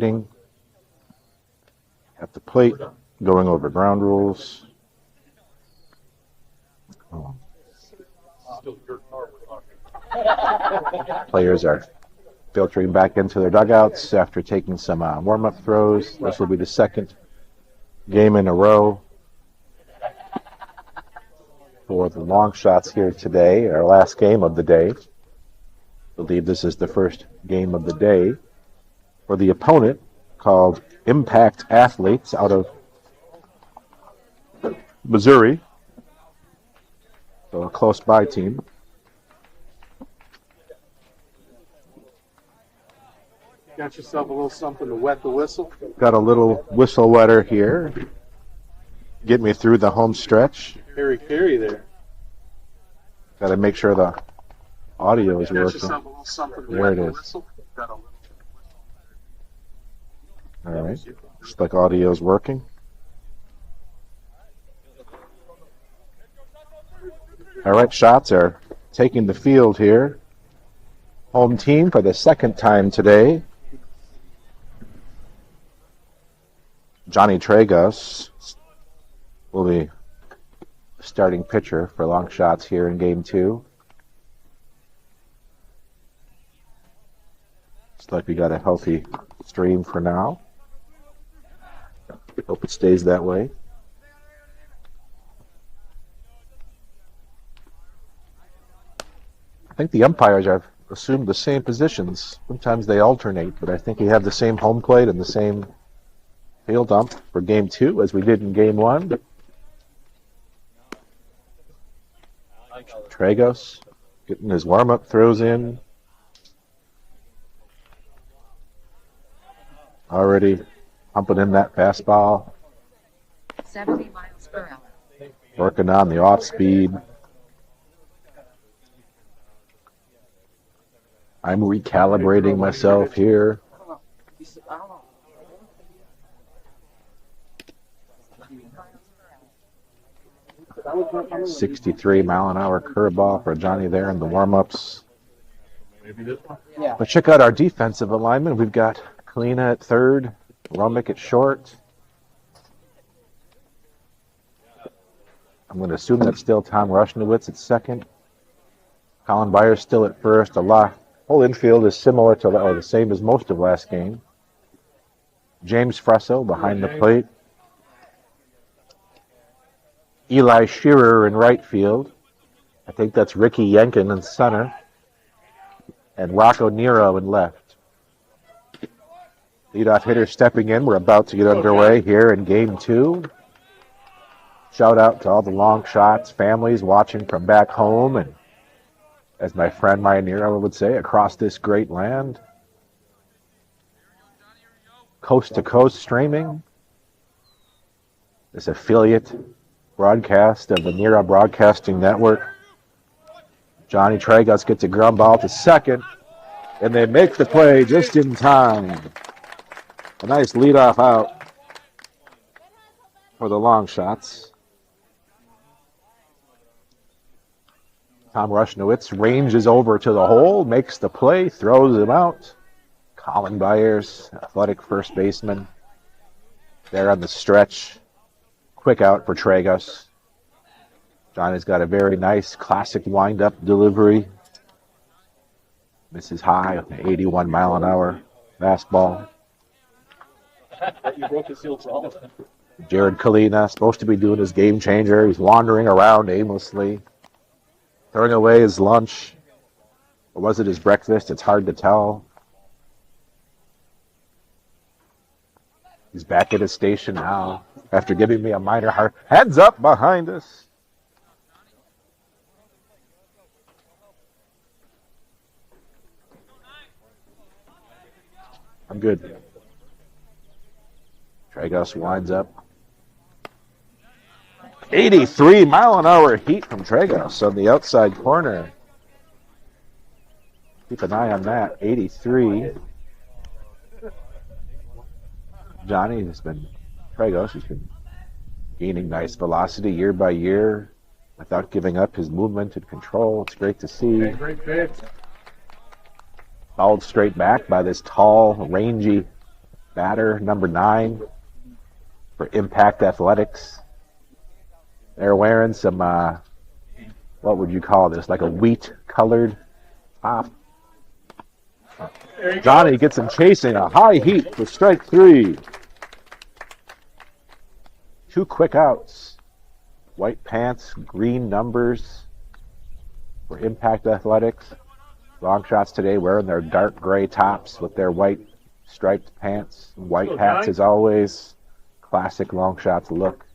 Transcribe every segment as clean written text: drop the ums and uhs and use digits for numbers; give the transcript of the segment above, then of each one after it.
At the plate, going over ground rules. Players are filtering back into their dugouts after taking some warm-up throws. This will be the second game in a row for the Longshots here today, our last game of the day. I believe this is the first game of the day for the opponent, called Impact Athletes out of Missouri. So a close-by team. Got yourself a little something to wet the whistle? Got a little whistle wetter here. Get me through the home stretch. Harry Carey there. Got to make sure the audio is Got working. yourself a little something to There wet it the is. whistle? All right. Looks like audio is working. All right, shots are taking the field here. Home team for the second time today. Johnny Tragos will be starting pitcher for Longshots here in game 2. Looks like we got a healthy stream for now. Hope it stays that way. I think the umpires have assumed the same positions. Sometimes they alternate, but I think we have the same home plate and the same field ump for game 2 as we did in game 1. Tragos getting his warm-up throws in. Already pumping in that fastball. 70 miles per hour. Working on the off-speed. I'm recalibrating myself here. 63-mile-an-hour curveball for Johnny there in the warm-ups. But check out our defensive alignment. We've got Kalina at third, Romick at short. I'm going to assume that's still Tom Rushnowitz at second. Colin Byers still at first. Whole infield is similar to, or the same as most of last game. James Fresso behind the plate. Eli Shearer in right field. I think that's Ricky Yenkin in center. And Rocco Nero in left. Leadoff hitter stepping in. We're about to get underway here in game 2. Shout out to all the Longshots families watching from back home, and as my friend Maya Nero would say, across this great land. Coast to coast streaming. This affiliate broadcast of the Nero Broadcasting Network. Johnny Tragos gets a ground ball to second, and they make the play just in time. A nice leadoff out for the Longshots. Tom Rushnowitz ranges over to the hole, makes the play, throws him out. Colin Byers, athletic first baseman, there on the stretch. Quick out for Tragos. Johnny's got a very nice classic wind-up delivery. Misses high with an 81-mile-an-hour fastball. You broke the seal for all of them. Jared Kalina, supposed to be doing his game changer. He's wandering around aimlessly, throwing away his lunch. Or was it his breakfast? It's hard to tell. He's back at his station now after giving me a minor heart. Heads up behind us. I'm good. Tragos winds up. 83-mile-an-hour heat from Tragos on the outside corner. Keep an eye on that. 83. Tragos has been gaining nice velocity year by year without giving up his movement and control. It's great to see. Great pitch. Fouled straight back by this tall, rangy batter number 9 for Impact Athletics. They're wearing some, what would you call this, like a wheat-colored top. Johnny gets him chasing a high heat for strike 3. 2 quick outs. White pants, green numbers for Impact Athletics. Longshots today wearing their dark gray tops with their white striped pants. White hats as always. Classic Longshots look.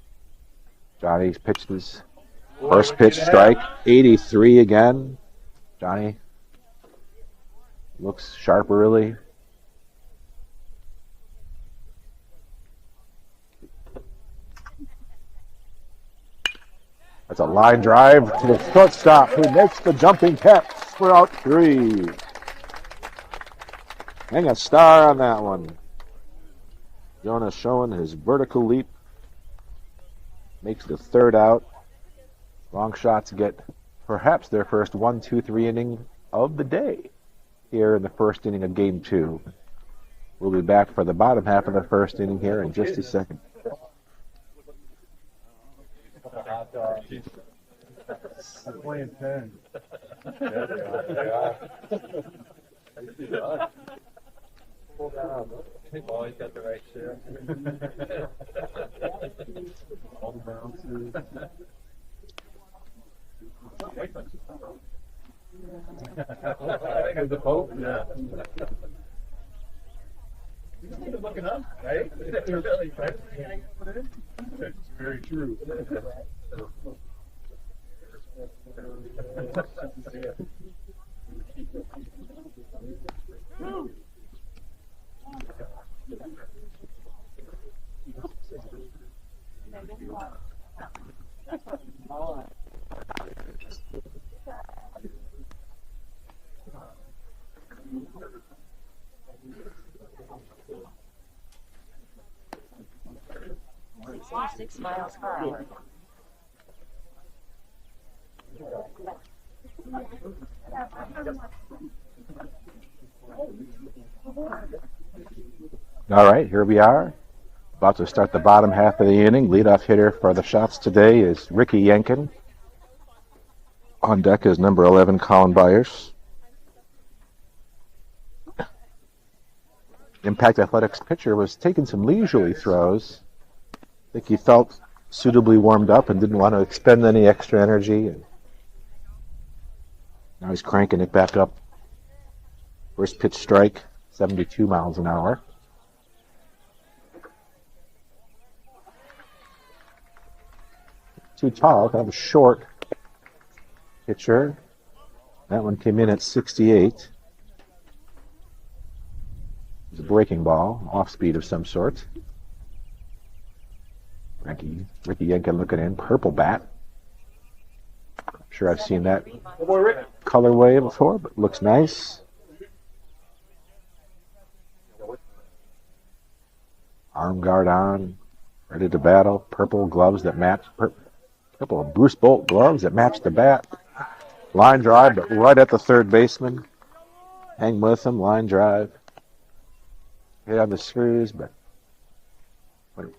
Johnny's pitched his first pitch strike. 83 again. Johnny looks sharp early. That's a line drive to the shortstop who makes the jumping catch for out 3. Hang a star on that one. Jonah showing his vertical leap. Makes the 3rd out. Longshots get perhaps their first 1-2-3 inning of the day here in the first inning of Game 2. We'll be back for the bottom half of the first inning here in just a second. I'm playing 10. Oh, he's got the right share. All the bounces. The Pope? Yeah. He's looking up, right? Really, right? It's very true. Six miles per hour. All right, here we are. About to start the bottom half of the inning. Leadoff hitter for the Shots today is Ricky Yankin. On deck is number 11, Colin Byers. Impact Athletics pitcher was taking some leisurely throws. I think he felt suitably warmed up and didn't want to expend any extra energy. And now he's cranking it back up. First pitch strike, 72 miles an hour. Too tall, kind of a short pitcher. That one came in at 68. It's a breaking ball, off speed of some sort. Ricky Yankin looking in, purple bat. I'm sure I've seen that colorway before, but looks nice. Arm guard on, ready to battle. Purple gloves that match, purple Bruce Bolt gloves that match the bat. Line drive, but right at the third baseman. Hang with him, line drive. Hit on the screws, but went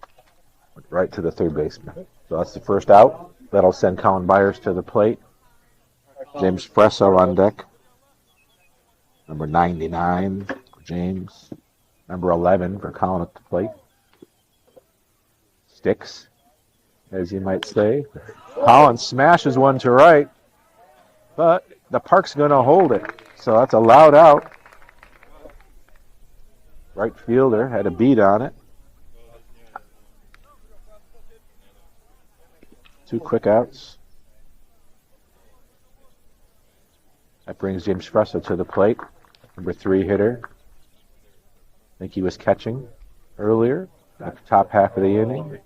right to the third baseman. So that's the first out. That'll send Colin Byers to the plate. James Fresso on deck. Number 99 for James. Number 11 for Colin at the plate. Sticks, as you might say. Colin smashes one to right, but the park's going to hold it. So that's a loud out. Right fielder had a beat on it. 2 quick outs. That brings James Fresso to the plate. Number 3 hitter. I think he was catching earlier at the top half of the inning.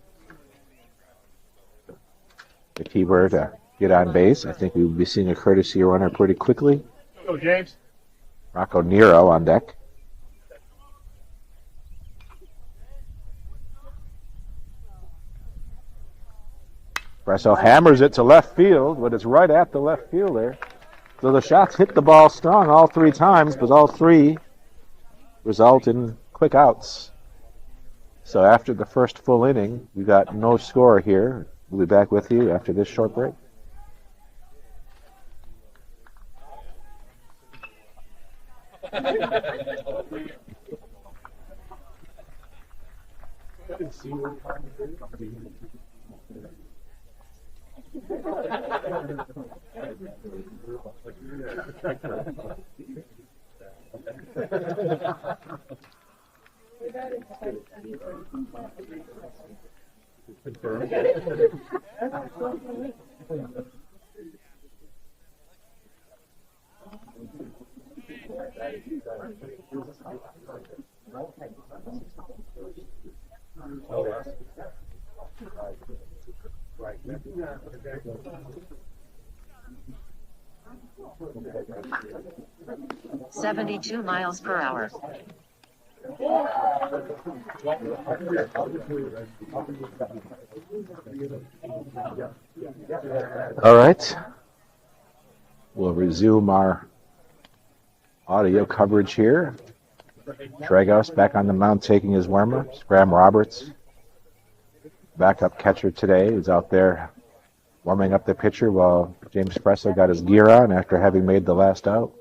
If he were to get on base, I think we would be seeing a courtesy runner pretty quickly. Go, James. Rocco Nero on deck. Fresso hammers it to left field, but it's right at the left fielder. So the shots hit the ball strong all 3 times, but all 3 result in quick outs. So after the first full inning, we got no score here. We'll be back with you after this short break. $72 miles per hour. All right. We'll resume our audio coverage here. Tragos back on the mound taking his warm-ups. Graham Roberts, backup catcher today, is out there warming up the pitcher while James Presso got his gear on after having made the last out.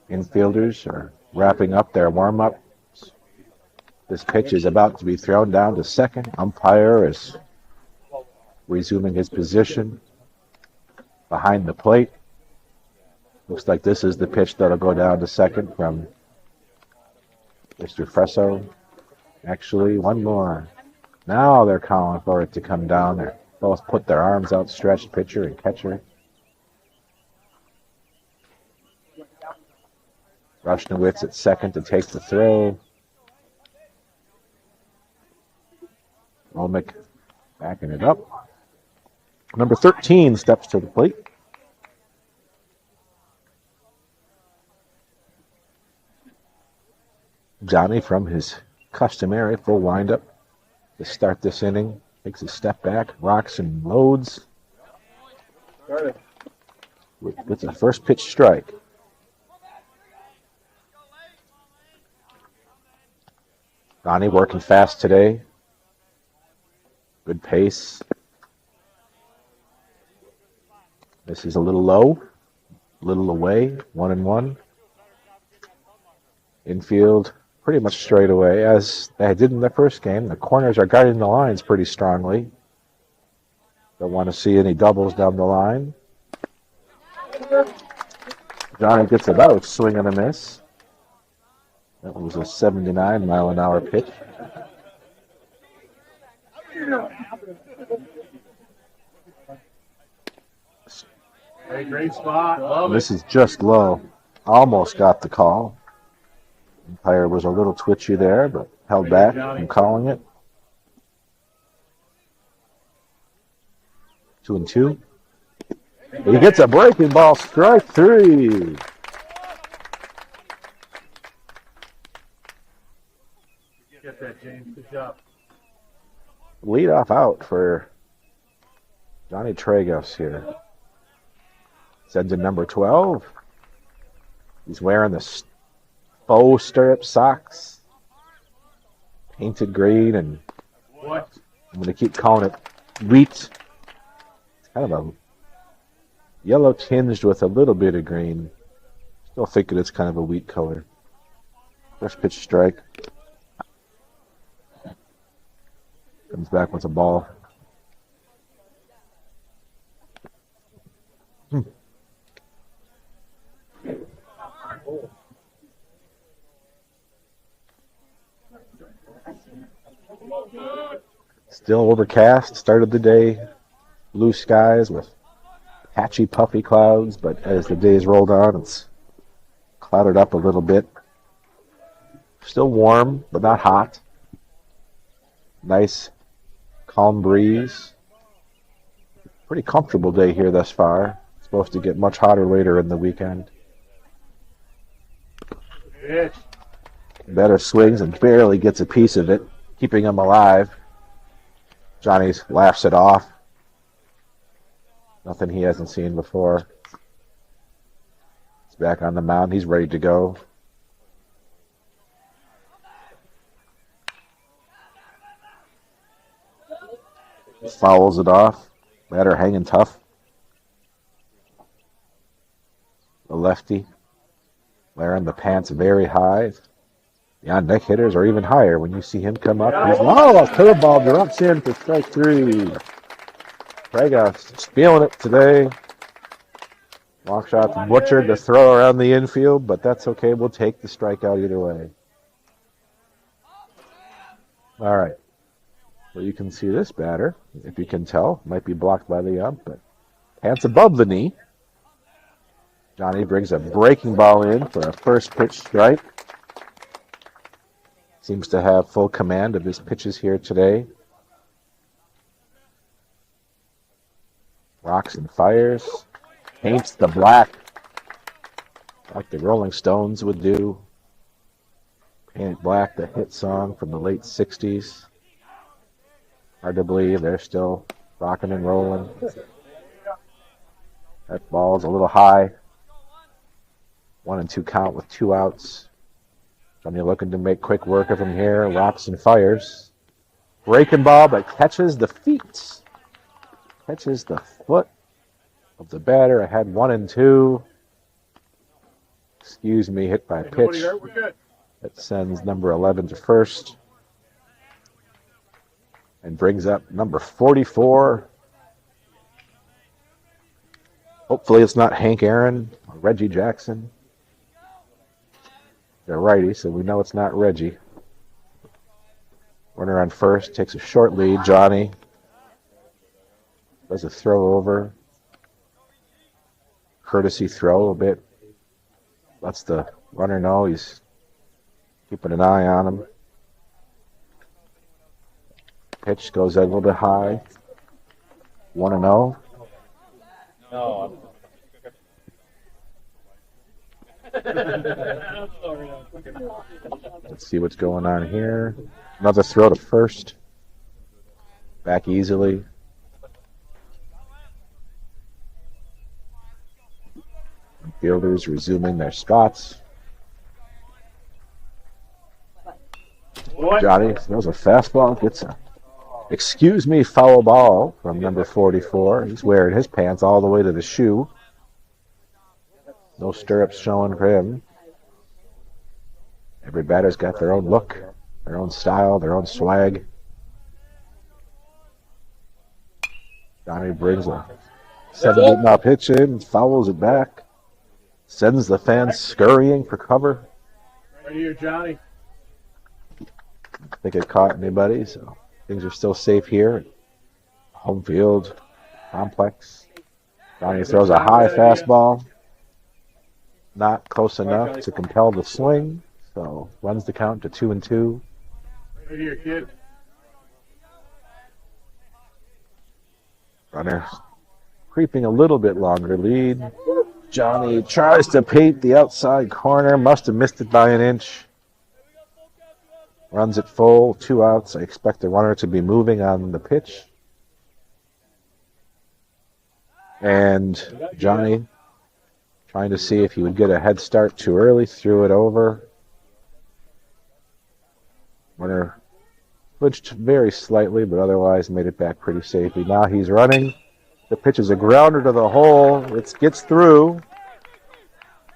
Infielders are wrapping up their warm-ups. This pitch is about to be thrown down to second. Umpire is resuming his position behind the plate. Looks like this is the pitch that'll go down to second from Mr. Fresso. Actually, one more. Now they're calling for it to come down. They both put their arms outstretched, pitcher and catcher. Rushnowitz at second to take the throw. Olmick backing it up. Number 13 steps to the plate. Johnny, from his customary full windup to start this inning, takes a step back, rocks and loads. Gets a first pitch strike. Johnny working fast today. Good pace. This is a little low, a little away, 1-1. Infield pretty much straight away, as they did in the first game. The corners are guarding the lines pretty strongly. Don't want to see any doubles down the line. Johnny gets it out, swing and a miss. That was a 79-mile-an-hour pitch. Hey, great spot. Love This is just low. Almost got the call. Umpire was a little twitchy there, but held back from calling it. 2-2. He gets a breaking ball, strike three. Get that, James. Good job. Leadoff out for Johnny Tragos here. Sends in number 12. He's wearing the faux stirrup socks, painted green, and What? I'm going to keep calling it wheat. It's kind of a yellow tinged with a little bit of green. Still thinking it's kind of a wheat color. First pitch strike. Comes back with a ball. Still overcast. Started the day. Blue skies with patchy, puffy clouds, but as the days rolled on, it's clouded up a little bit. Still warm, but not hot. Nice, calm breeze. Pretty comfortable day here thus far. It's supposed to get much hotter later in the weekend. Pitch. Better swings and barely gets a piece of it, keeping him alive. Johnny laughs it off. Nothing he hasn't seen before. He's back on the mound. He's ready to go. Fouls it off. Batter hanging tough. The lefty wearing the pants very high. The on-deck hitters are even higher when you see him come up. A curveball drops in for strike 3. Tragus feeling it today. Longshots butchered the throw around the infield, but that's okay. We'll take the strikeout either way. All right. Well, you can see this batter, if you can tell. Might be blocked by the ump, but pants above the knee. Johnny brings a breaking ball in for a first pitch strike. Seems to have full command of his pitches here today. Rocks and fires. Paints the black like the Rolling Stones would do. Paint It Black, the hit song from the late 60s. Hard to believe they're still rocking and rolling. That ball's a little high. 1-2 count with 2 outs. Johnny looking to make quick work of him here. Rocks and fires. Breaking ball, but catches the feet. Catches the foot of the batter. I had 1-2. Excuse me, hit by pitch. That sends number 11 to first. And brings up number 44. Hopefully it's not Hank Aaron or Reggie Jackson. They're righty, so we know it's not Reggie. Runner on first, takes a short lead. Johnny does a throw over. Courtesy throw a bit. Lets the runner know he's keeping an eye on him. Pitch goes a little bit high. 1-0. No. Let's see what's going on here. Another throw to first. Back easily. Fielders resuming their spots. Johnny throws a fastball, gets a excuse me foul ball from number 44. He's wearing his pants all the way to the shoe. No stirrups showing for him. Every batter's got their own look, their own style, their own swag. Johnny brings a 7-8 pitch in, fouls it back, sends the fans scurrying for cover. Right here, Johnny. I think it caught anybody, so things are still safe here. Home field complex. Johnny throws a high fastball. Not close enough to compel the swing, so runs the count to 2-2. Right here, kid. Runner creeping a little bit longer lead. Johnny tries to paint the outside corner, must have missed it by an inch. Runs it full, 2 outs. I expect the runner to be moving on the pitch. And Johnny trying to see if he would get a head start too early, threw it over. Runner flinched very slightly, but otherwise made it back pretty safely. Now he's running. The pitch is a grounder to the hole. It gets through.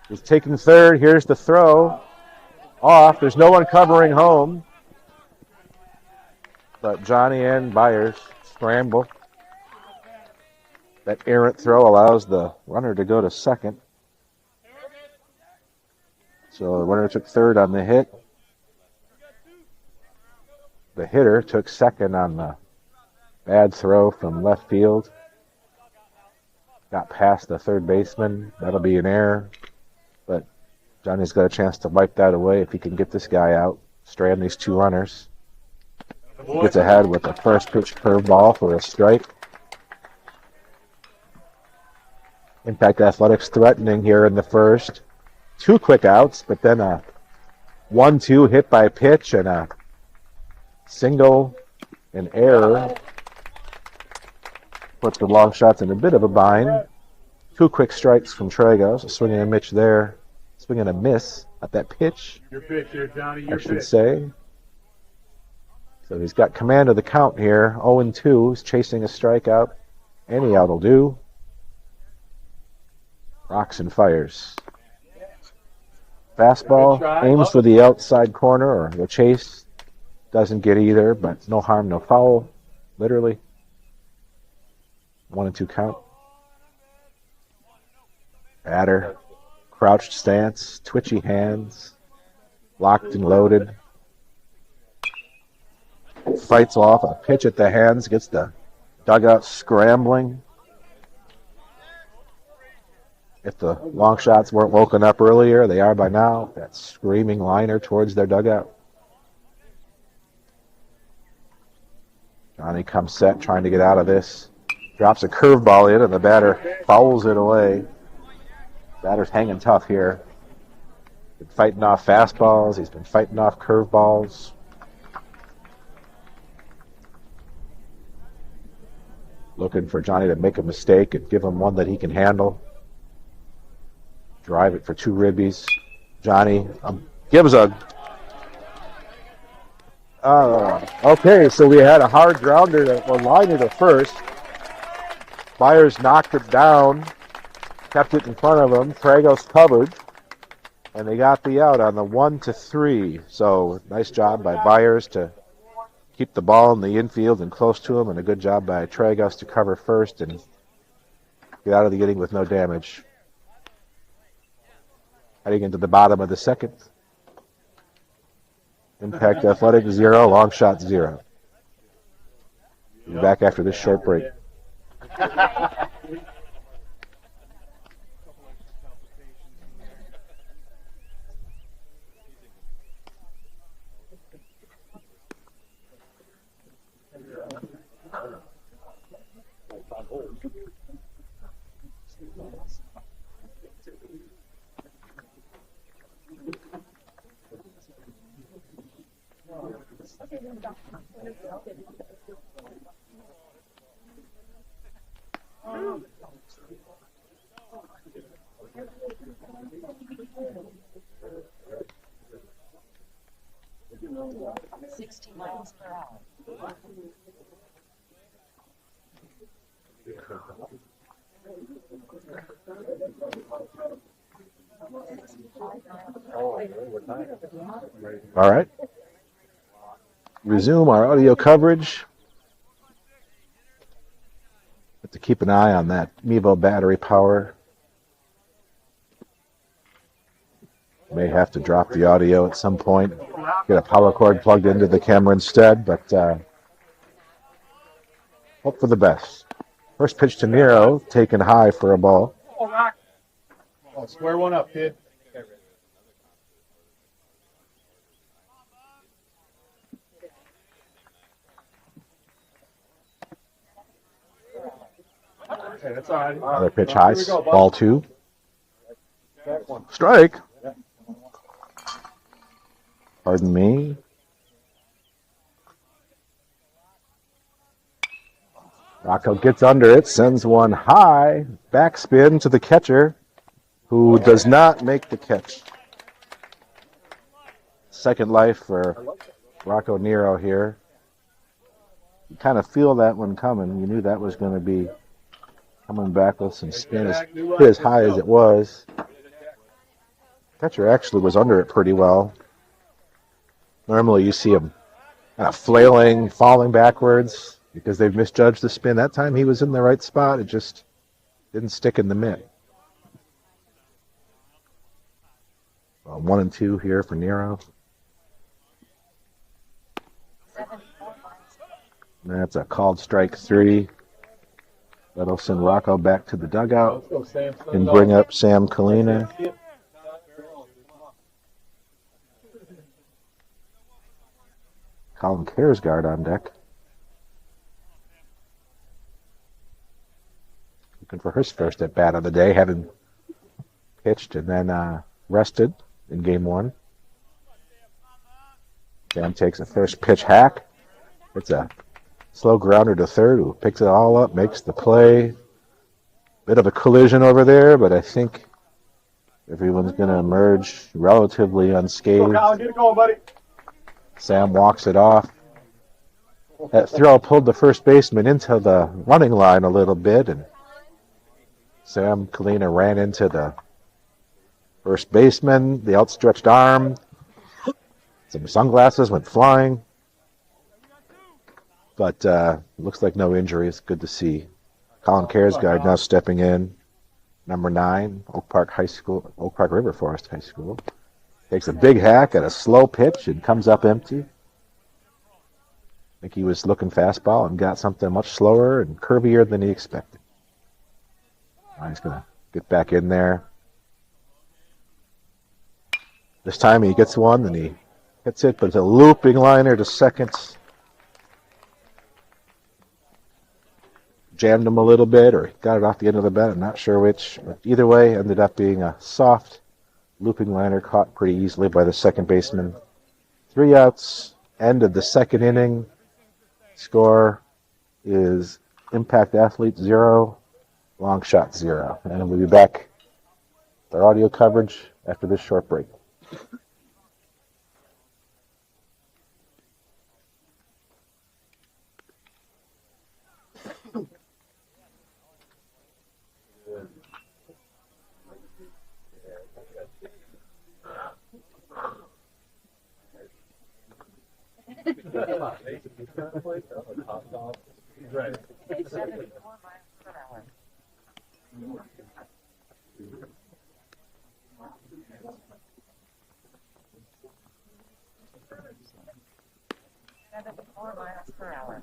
He's taking third. Here's the throw. Off. There's no one covering home. But Johnny and Byers scramble. That errant throw allows the runner to go to second. So the runner took third on the hit. The hitter took second on the bad throw from left field. Got past the third baseman. That'll be an error. But Johnny's got a chance to wipe that away if he can get this guy out, strand these 2 runners. Gets ahead with a first pitch curveball for a strike. Impact Athletics threatening here in the first. 2 quick outs, but then a 1-2 hit by pitch and a single, an error. Puts the Longshots in a bit of a bind. 2 quick strikes from Tragos. A swing and a miss there. Swing and a miss at that pitch, Your pitch here, Johnny. I should say. So he's got command of the count here. 0-2. He's chasing a strikeout. Any out will do. Rocks and fires. Fastball aims for the outside corner or the chase. Doesn't get either, but no harm, no foul. Literally. 1-2 count. Batter. Crouched stance. Twitchy hands. Locked and loaded. Fights off a pitch at the hands. Gets the dugout scrambling. If the long shots weren't woken up earlier, they are by now. That screaming liner towards their dugout. Johnny comes set, trying to get out of this. Drops a curveball in, and the batter fouls it away. Batter's hanging tough here. Been fighting off fastballs. He's been fighting off curveballs. Looking for Johnny to make a mistake and give him one that he can handle. Drive it for 2 ribbies. Johnny gives a... okay, so we had a hard grounder to a liner to first. Byers knocked it down, kept it in front of him. Tragos covered, and they got the out on the 1-3. So nice job by Byers to keep the ball in the infield and close to him, and a good job by Tragos to cover first and get out of the inning with no damage. Heading into the bottom of the second. Impact Athletic 0, Long Shot 0. We'll be back after this short break. All right. Resume our audio coverage. Have to keep an eye on that Mevo battery power. May have to drop the audio at some point. Get a power cord plugged into the camera instead, but hope for the best. First pitch to Nero, taken high for a ball. Oh, square one up, kid. Okay, that's all right. Another pitch high, ball 2. Strike. Pardon me. Rocco gets under it, sends one high, backspin to the catcher, who does not make the catch. Second life for Rocco Nero here. You kind of feel that one coming. You knew that was going to be coming back with some spin as high as it was. Catcher actually was under it pretty well. Normally you see him kind of flailing, falling backwards because they've misjudged the spin. That time he was in the right spot. It just didn't stick in the mitt. 1-2 here for Nero. That's a called strike 3. That'll send Rocco back to the dugout and bring up Sam Kalina. Colin Karsgaard on deck. Looking for his first at bat of the day, having pitched and then rested in game 1. Sam takes a first pitch hack. It's a slow grounder to third, who picks it all up, makes the play. Bit of a collision over there, but I think everyone's going to emerge relatively unscathed. Colin, get it going, buddy. Sam walks it off. That throw pulled the first baseman into the running line a little bit, and Sam Kalina ran into the first baseman, the outstretched arm. Some sunglasses went flying. But looks like no injuries. Good to see. Colin Karsgaard now stepping in. Number 9, Oak Park River Forest High School. Takes a big hack at a slow pitch and comes up empty. I think he was looking fastball and got something much slower and curvier than he expected. Now he's going to get back in there. This time he gets one and he hits it, but it's a looping liner to second. Jammed him a little bit or got it off the end of the bat. I'm not sure which. But either way, ended up being a soft looping liner caught pretty easily by the second baseman. 3 outs, end of the second inning. Score is Impact Athlete 0, Longshots 0. And we'll be back with our audio coverage after this short break. Right. 74 miles per hour. 74 miles per hour.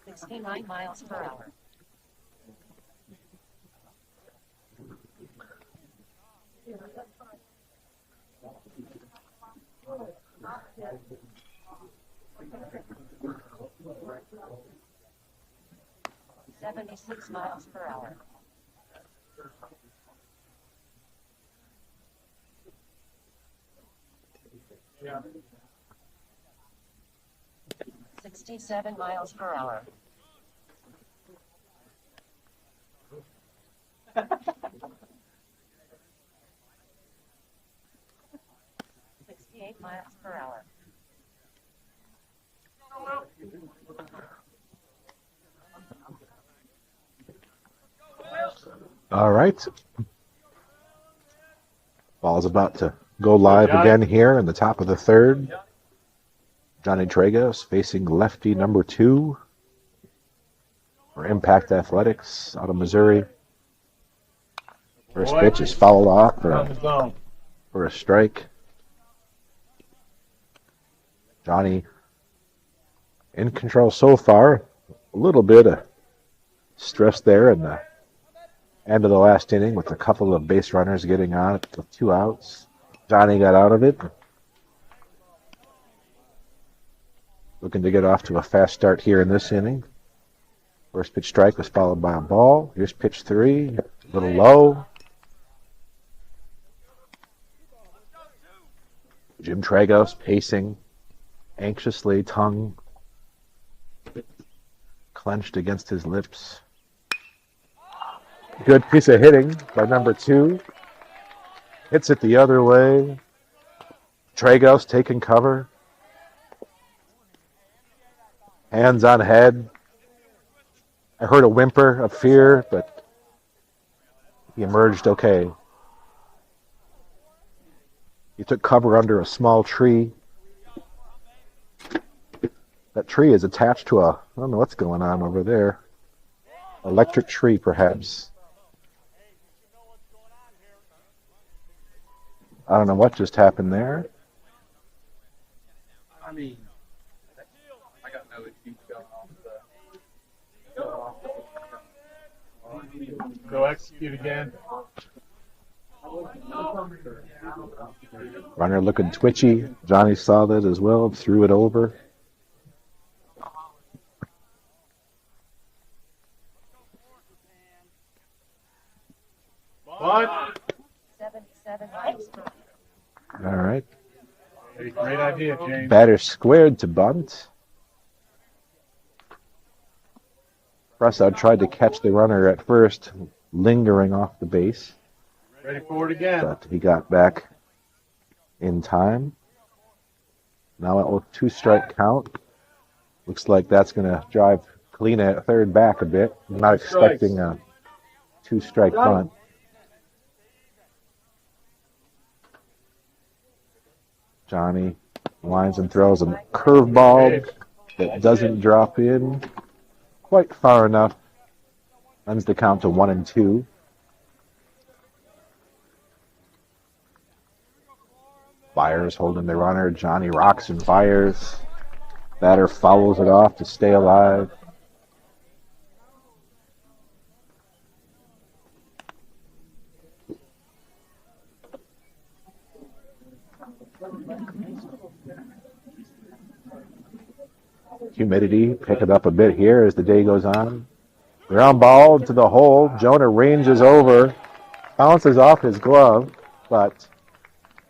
69 miles per hour. 76 miles per hour. 67 miles per hour. 68 miles per hour. All right. Ball's about to go live again here in the top of the third. Johnny Tragos facing lefty number 2 for Impact Athletics out of Missouri. First pitch is fouled off for a strike. Johnny in control so far. A little bit of stress there in the end of the last inning with a couple of base runners getting on it with 2 outs. Johnny got out of it. Looking to get off to a fast start here in this inning. First pitch strike was followed by a ball. Here's pitch 3, a little low. Jim Tragos pacing anxiously, tongue clenched against his lips. Good piece of hitting by number 2. Hits it the other way. Tragos taking cover. Hands on head. I heard a whimper of fear, but he emerged okay. He took cover under a small tree. That tree is attached to I don't know what's going on over there. Electric tree, perhaps. I don't know what just happened there. I mean, I got no excuse going off the. Go execute again. Runner looking twitchy. Johnny saw that as well, threw it over. What? 77 miles per hour. All right. Hey, great idea, James. Batter squared to bunt. Pressout tried to catch the runner at first, lingering off the base. Ready for it again. But he got back in time. Now it will 2-strike count. Looks like that's going to drive Kalina at third back a bit. I'm not expecting a 2-strike bunt. Johnny lines and throws a curveball that doesn't drop in quite far enough. Ends the count to 1-2. Byers holding the runner. Johnny rocks and fires. Batter fouls it off to stay alive. Humidity picking up a bit here as the day goes on. Ground ball to the hole. Jonah ranges over, bounces off his glove, but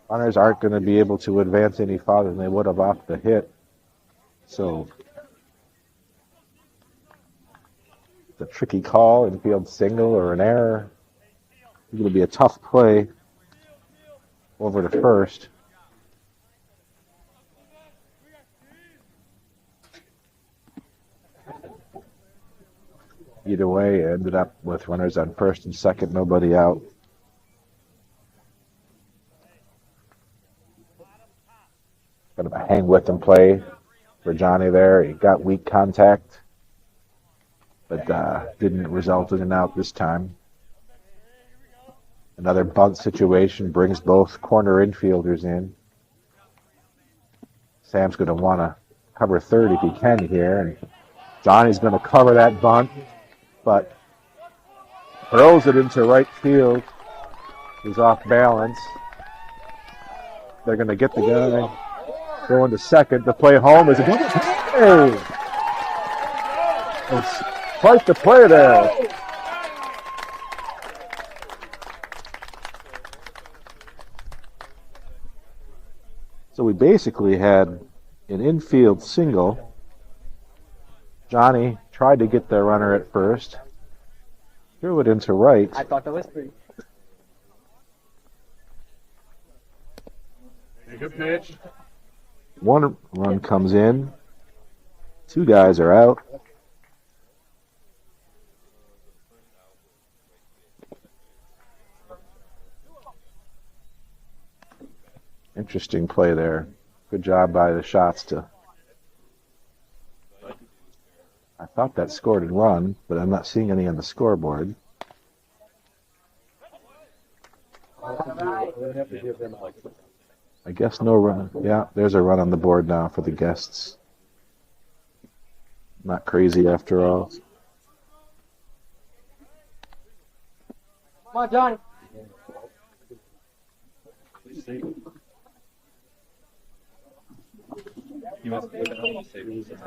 runners aren't going to be able to advance any farther than they would have off the hit. So it's a tricky call, infield single or an error. It's going to be a tough play over to first. Either way, it ended up with runners on first and second, nobody out. Kind of a hang with and play for Johnny there. He got weak contact, but didn't result in an out this time. Another bunt situation brings both corner infielders in. Sam's going to want to cover third if he can here, and Johnny's going to cover that bunt, but throws it into right field. He's off balance. They're going to get the guy going to second. The play home is hey! It's quite the play there. So we basically had an infield single. Johnny tried to get the runner at first. Threw it into right. I thought that was pretty. Take a pitch. One run comes in. Two guys are out. Interesting play there. Good job by the shots to... I thought that scored a run, but I'm not seeing any on the scoreboard. I guess no run. Yeah, there's a run on the board now for the guests. Not crazy after all. Come on, Johnny.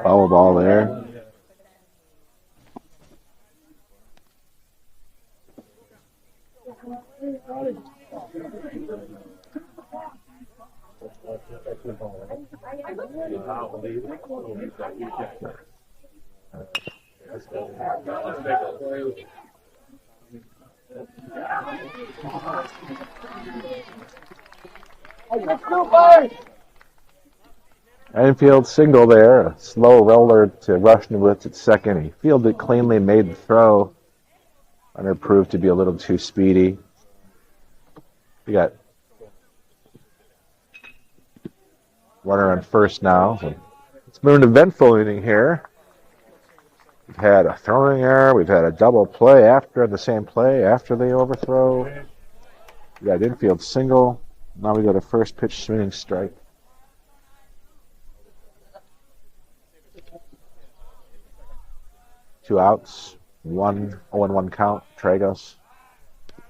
Foul ball there. Infield single there, a slow roller to Rushnowitz at second. He fielded it cleanly, made the throw. Runner proved to be a little too speedy. We got runner on first now. So it's been an eventful inning here. We've had a throwing error. We've had a double play after the same play after the overthrow. We got infield single. Now we got a first pitch swinging strike. Two outs, 0-1 count. Tragos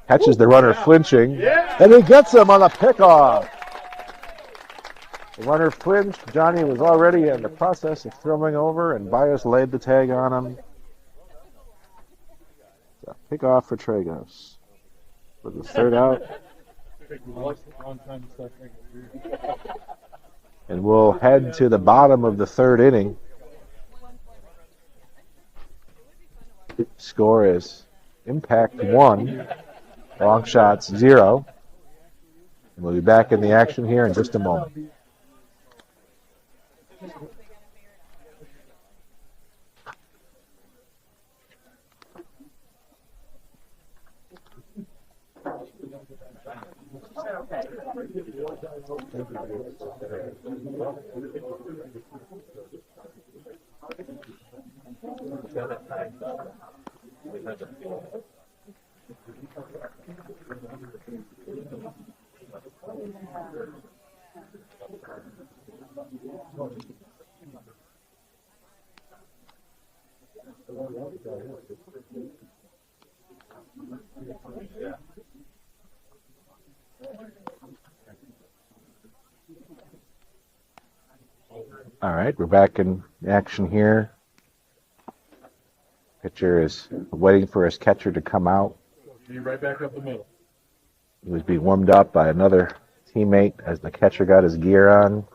catches the runner flinching, and he gets him on a pickoff. The runner flinched. Johnny was already in the process of throwing over, and Byers laid the tag on him. It's a pickoff for Tragos. For the third out. And we'll head to the bottom of the third inning. Score is Impact 1, Longshots 0. And we'll be back in the action here in just a moment. All right, we're back in action here. Pitcher is waiting for his catcher to come out. Be right back up the middle. He was being warmed up by another teammate as the catcher got his gear on.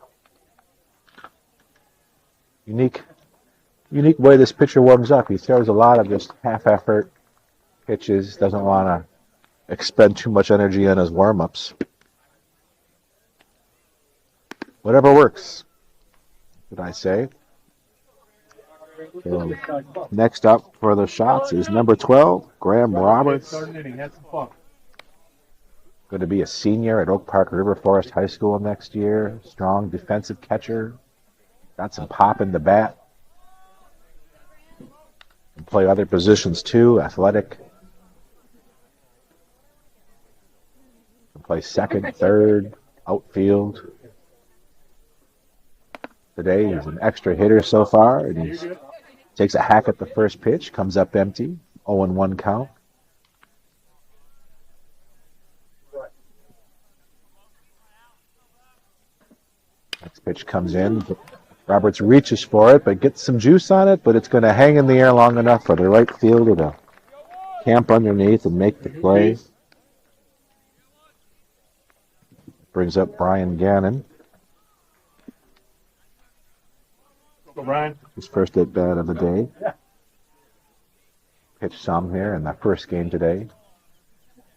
Unique way this pitcher warms up. He throws a lot of just half-effort pitches, doesn't want to expend too much energy on his warm-ups. Whatever works, should I say. So next up for the shots is number 12, Graham Roberts. Going to be a senior at Oak Park River Forest High School next year. Strong defensive catcher. Got some pop in the bat. Can play other positions too, athletic. Can play second, third, outfield. Today he's an extra hitter so far, and he takes a hack at the first pitch, comes up empty, 0-1 count. Next pitch comes in. Roberts reaches for it, but gets some juice on it, but it's going to hang in the air long enough for the right fielder to camp underneath and make the play. Brings up Brian Gannon. His first at bat of the day. Pitched some here in the first game today.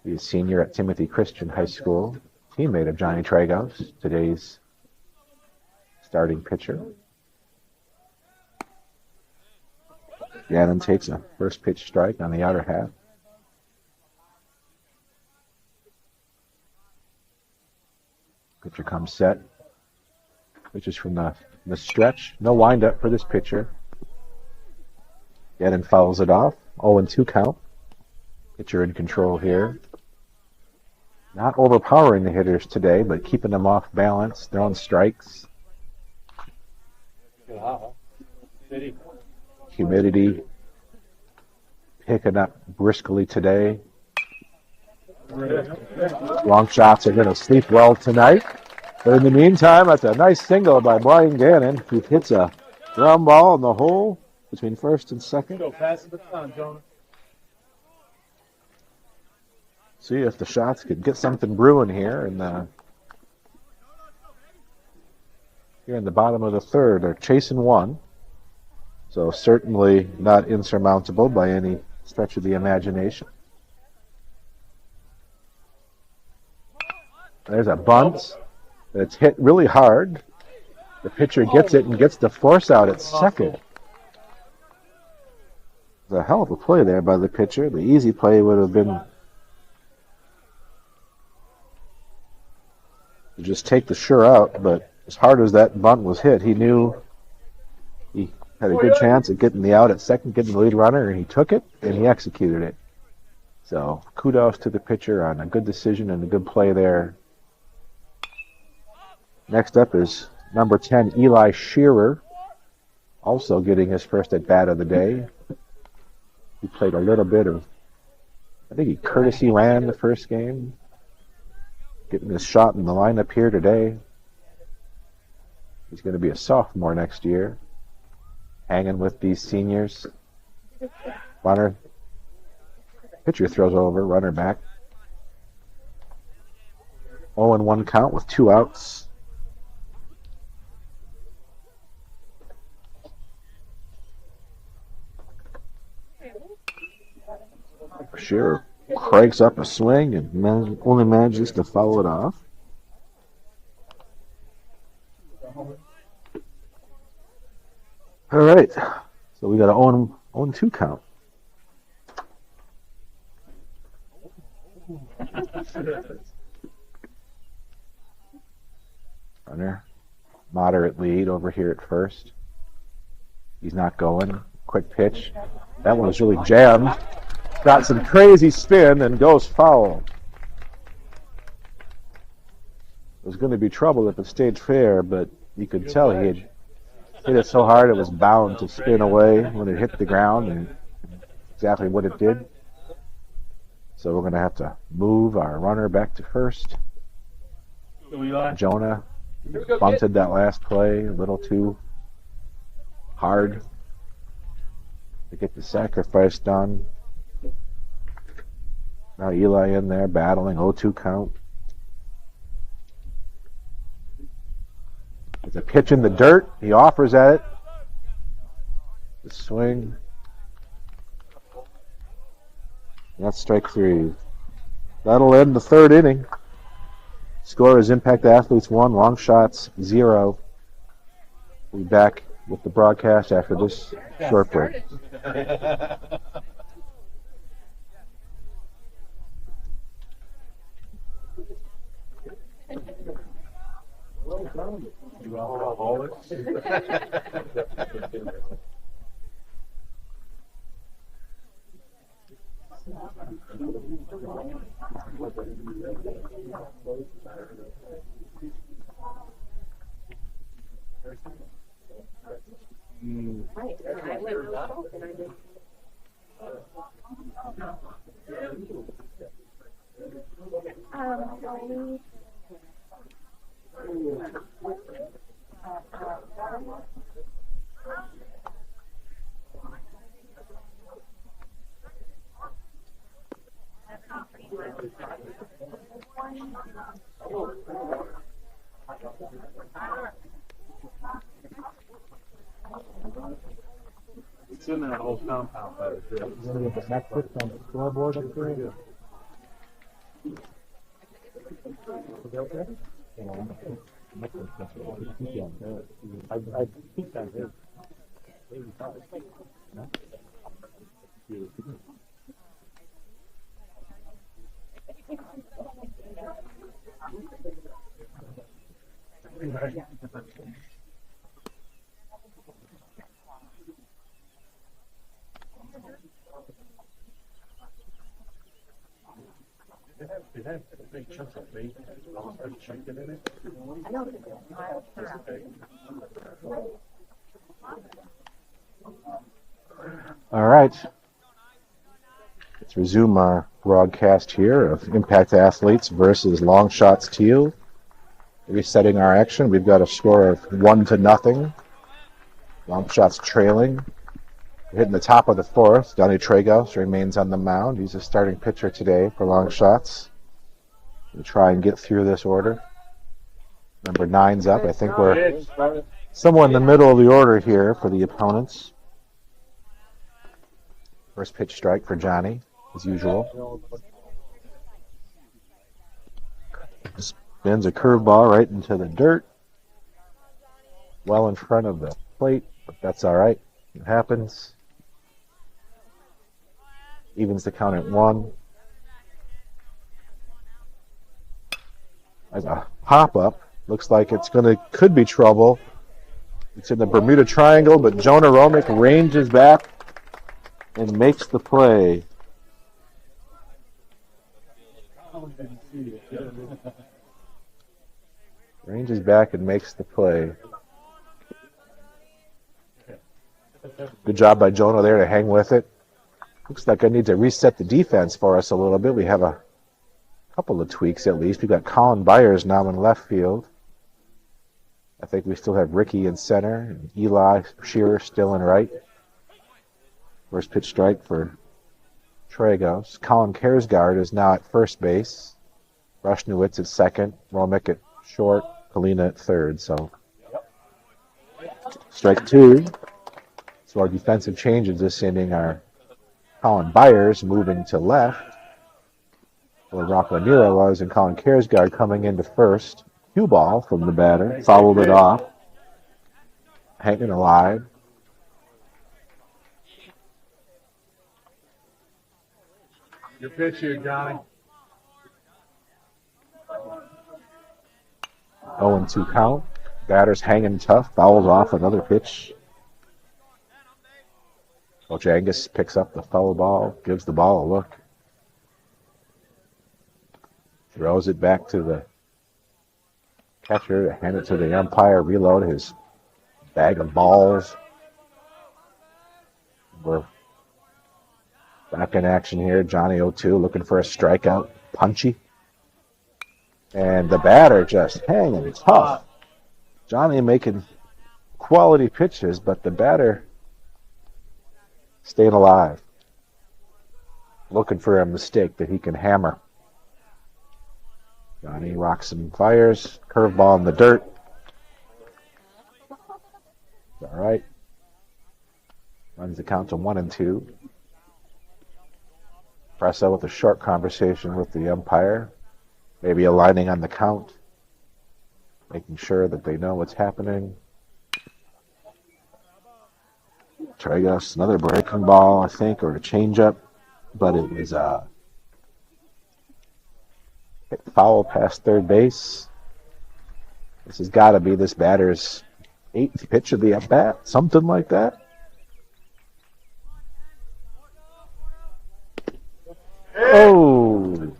He's a senior at Timothy Christian High School. Teammate of Johnny Tragos, today's starting pitcher. Gannon takes a first pitch strike on the outer half. Pitcher comes set. Pitches from the stretch. No windup for this pitcher. Gannon fouls it off. 0-2 count. Pitcher in control here. Not overpowering the hitters today, but keeping them off balance, throwing strikes. Humidity picking up briskly today. Long shots are going to sleep well tonight. But in the meantime, that's a nice single by Brian Gannon, who hits a ground ball in the hole between first and second. See if the shots could get something brewing here. And here in the bottom of the third, they're chasing one. So certainly not insurmountable by any stretch of the imagination. There's a bunt. It's hit really hard. The pitcher gets it and gets the force out at second. It's a hell of a play there by the pitcher. The easy play would have been to just take the sure out, but as hard as that bunt was hit, he knew he had a good chance at getting the out at second, getting the lead runner, and he took it, and he executed it. So kudos to the pitcher on a good decision and a good play there. Next up is number 10, Eli Shearer, also getting his first at-bat of the day. He played a little bit of, I think he courtesy ran the first game, getting his shot in the lineup here today. He's going to be a sophomore next year, hanging with these seniors. Runner, pitcher throws over, runner back. 0-1 count with 2 outs. Shearer cranks up a swing and only manages to foul it off. All right, so we got an 0-2 count. Runner, moderate lead over here at first. He's not going. Quick pitch. That one was really jammed. Got some crazy spin and goes foul. It was going to be trouble if it stayed fair, but you could tell he had hit it so hard it was bound to spin away when it hit the ground, and exactly what it did. So we're going to have to move our runner back to first. Jonah bunted that last play a little too hard to get the sacrifice done. Now Eli in there battling 0-2 count. It's a pitch in the dirt. He offers at it. The swing. That's strike 3. That'll end the 3rd inning. Score is Impact Athletes 1, Longshots 0. We'll be back with the broadcast after this short break. It's in that whole compound. Is there the metrics on the scoreboard up there? Is that okay? I think that is. No? It had big chunks of bacon as well as chicken in it. All right. Let's resume our broadcast here of Impact Athletes versus Longshots Teal. Resetting our action. We've got a score of 1-0. Longshots trailing. We're hitting the top of the 4th. Donnie Tragos remains on the mound. He's a starting pitcher today for Longshots. We'll try and get through this order. Number 9's up. I think we're somewhere in the middle of the order here for the opponents. First pitch strike for Johnny, as usual. Spins a curveball right into the dirt. Well in front of the plate, but that's all right. It happens. Evens the count at 1. As a pop-up, looks like could be trouble. It's in the Bermuda Triangle, but Jonah Romick ranges back and makes the play. Ranges back and makes the play. Good job by Jonah there to hang with it. Looks like I need to reset the defense for us a little bit. We have a couple of tweaks at least. We've got Colin Byers now in left field. I think we still have Ricky in center and Eli Shearer still in right. First pitch strike for Tragos. Colin Kersgaard is now at first base. Rushnowitz at second. Romick at short. Kalina at third. So strike 2. So our defensive changes this inning are Colin Byers moving to left. where Rocco Nero was, and Colin Kjaersgaard coming into first. Cue ball from the batter, fouled it off. Hanging alive. Your pitch here, Johnny. 0-2 count. Batter's hanging tough. Fouls off another pitch. Coach Angus picks up the foul ball, gives the ball a look. Throws it back to the catcher to hand it to the umpire, reload his bag of balls. We're back in action here. Johnny 0-2 looking for a strikeout. Punchy. And the batter just hanging tough. Johnny making quality pitches, but the batter staying alive. Looking for a mistake that he can hammer. Johnny rocks and fires. Curveball in the dirt. All right. Runs the count to 1-2. Pressa with a short conversation with the umpire. Maybe aligning on the count. Making sure that they know what's happening. Tragus, another breaking ball, I think, or a changeup. But it was foul past third base. This has got to be this batter's 8th pitch of the at-bat. Something like that. Oh!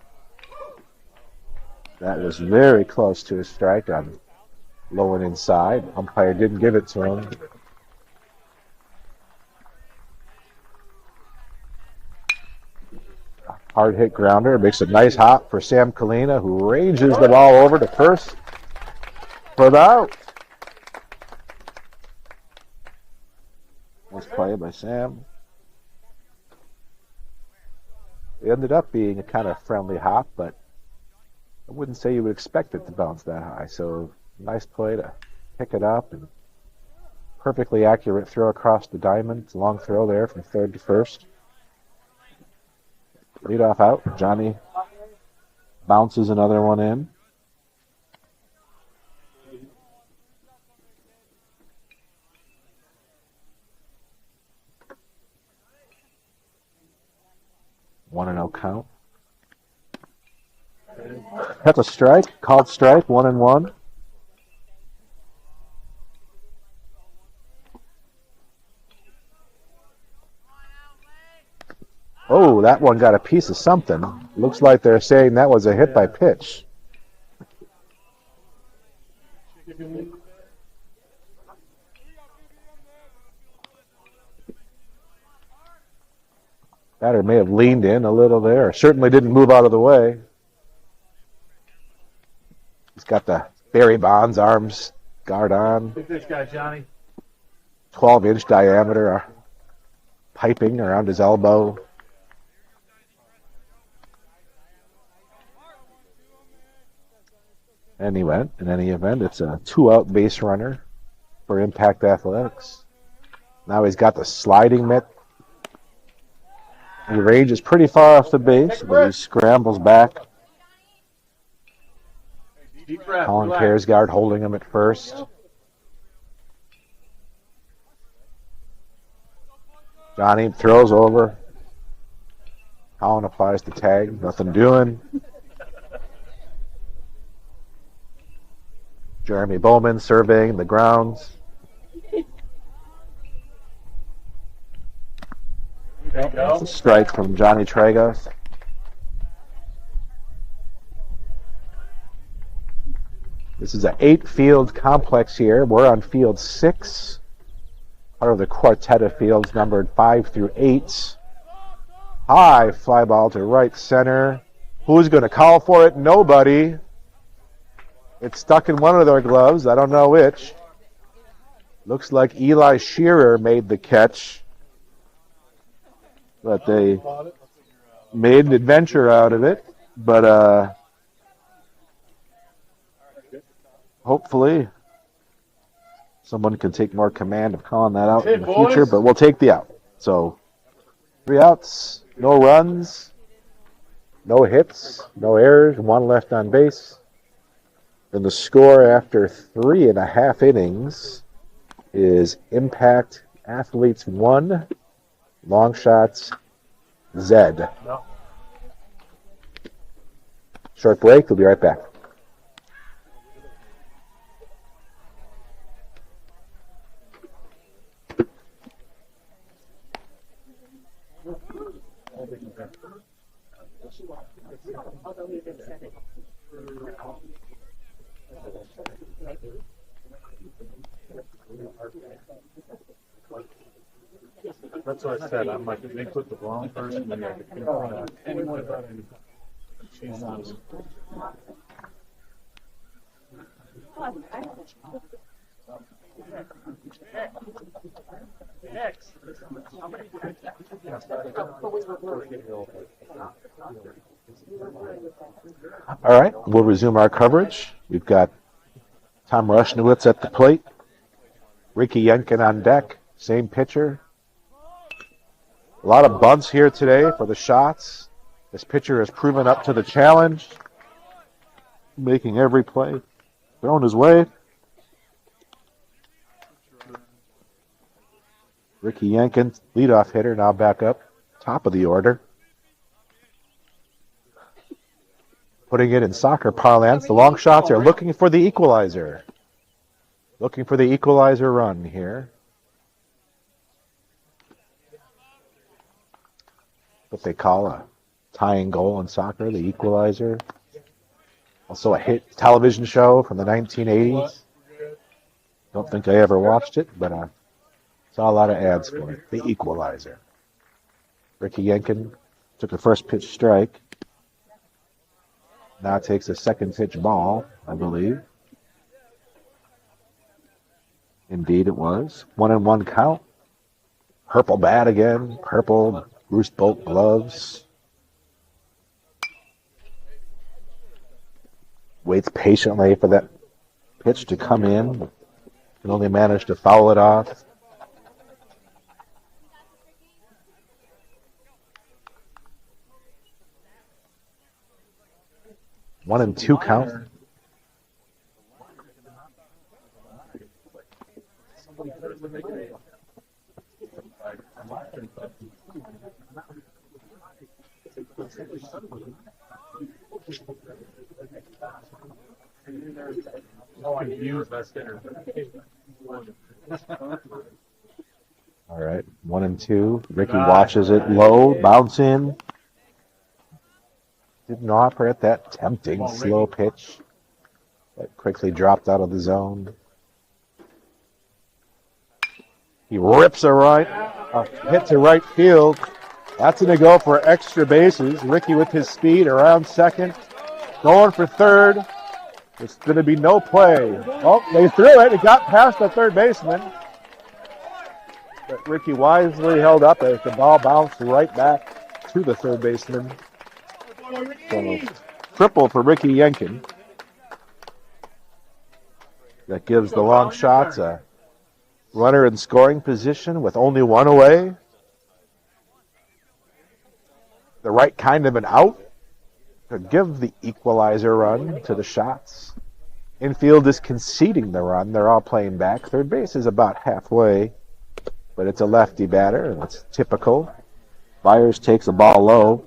That was very close to a strike on low and inside. Umpire didn't give it to him. Hard hit grounder. Makes a nice hop for Sam Kalina, who ranges the ball over to first for the out. Nice play by Sam. It ended up being a kind of friendly hop, but I wouldn't say you would expect it to bounce that high. So nice play to pick it up and perfectly accurate throw across the diamond. It's a long throw there from third to first. Leadoff out. Johnny bounces another one in. One and 0 count. That's a strike. Called strike. 1-1. Oh, that one got a piece of something. Looks like they're saying that was a hit by pitch. Batter may have leaned in a little there. Certainly didn't move out of the way. He's got the Barry Bonds arms guard on. Look at this guy, Johnny. 12-inch diameter piping around his elbow. And he went. In any event, it's a 2-out base runner for Impact Athletics. Now he's got the sliding mitt. He ranges pretty far off the base, but he scrambles back. Deep breath. Colin Kjaersgaard holding him at first. Johnny throws over. Colin applies the tag. Nothing doing. Jeremy Bowman surveying the grounds. That's a strike from Johnny Tragus. This is an 8-field complex here. We're on field 6. Part of the quartet of fields numbered 5 through 8. High fly ball to right center. Who's going to call for it? Nobody. It's stuck in one of their gloves. I don't know which. Looks like Eli Shearer made the catch. But they made an adventure out of it. But hopefully someone can take more command of calling that out in the future. But we'll take the out. So 3 outs, no runs, No hits, no errors, one left on base. And the score after 3.5 innings is Impact Athletes 1, Longshots Z. No. Short break. We'll be right back. That's what I said. I'm like, they put the wrong person in there. Anyone about anything. She's not. Next. All right, we'll resume our coverage. We've got Tom Rushnowitz at the plate, Ricky Yenkin on deck, same pitcher. A lot of bunts here today for the Shots. This pitcher has proven up to the challenge, making every play thrown his way. Ricky Yenkin, leadoff hitter, now back up, top of the order. Putting it in soccer parlance, the Longshots are looking for the equalizer. Looking for the equalizer run here. What they call a tying goal in soccer, the equalizer. Also a hit television show from the 1980s. Don't think I ever watched it, but I saw a lot of ads for it. The equalizer. Ricky Yenkin took a first pitch strike. Now takes a second pitch ball, I believe. Indeed it was. 1-1 count. Purple bat again. Purple Bruce Bolt gloves. Waits patiently for that pitch to come in. Can only manage to foul it off. One and two count. All right, 1-2. Ricky watches it low, bounce in. Didn't offer it that tempting slow pitch that quickly dropped out of the zone. He rips a hit to right field. That's going to go for extra bases. Ricky with his speed around second. Going for third. It's going to be no play. Oh, they threw it. It got past the third baseman. But Ricky wisely held up as the ball bounced right back to the third baseman. So, triple for Ricky Yenkin. That gives the Longshots a runner in scoring position with only one away. The right kind of an out to give the equalizer run to the Shots. Infield is conceding the run. They're all playing back. Third base is about halfway, but it's a lefty batter, and it's typical. Byers takes the ball low.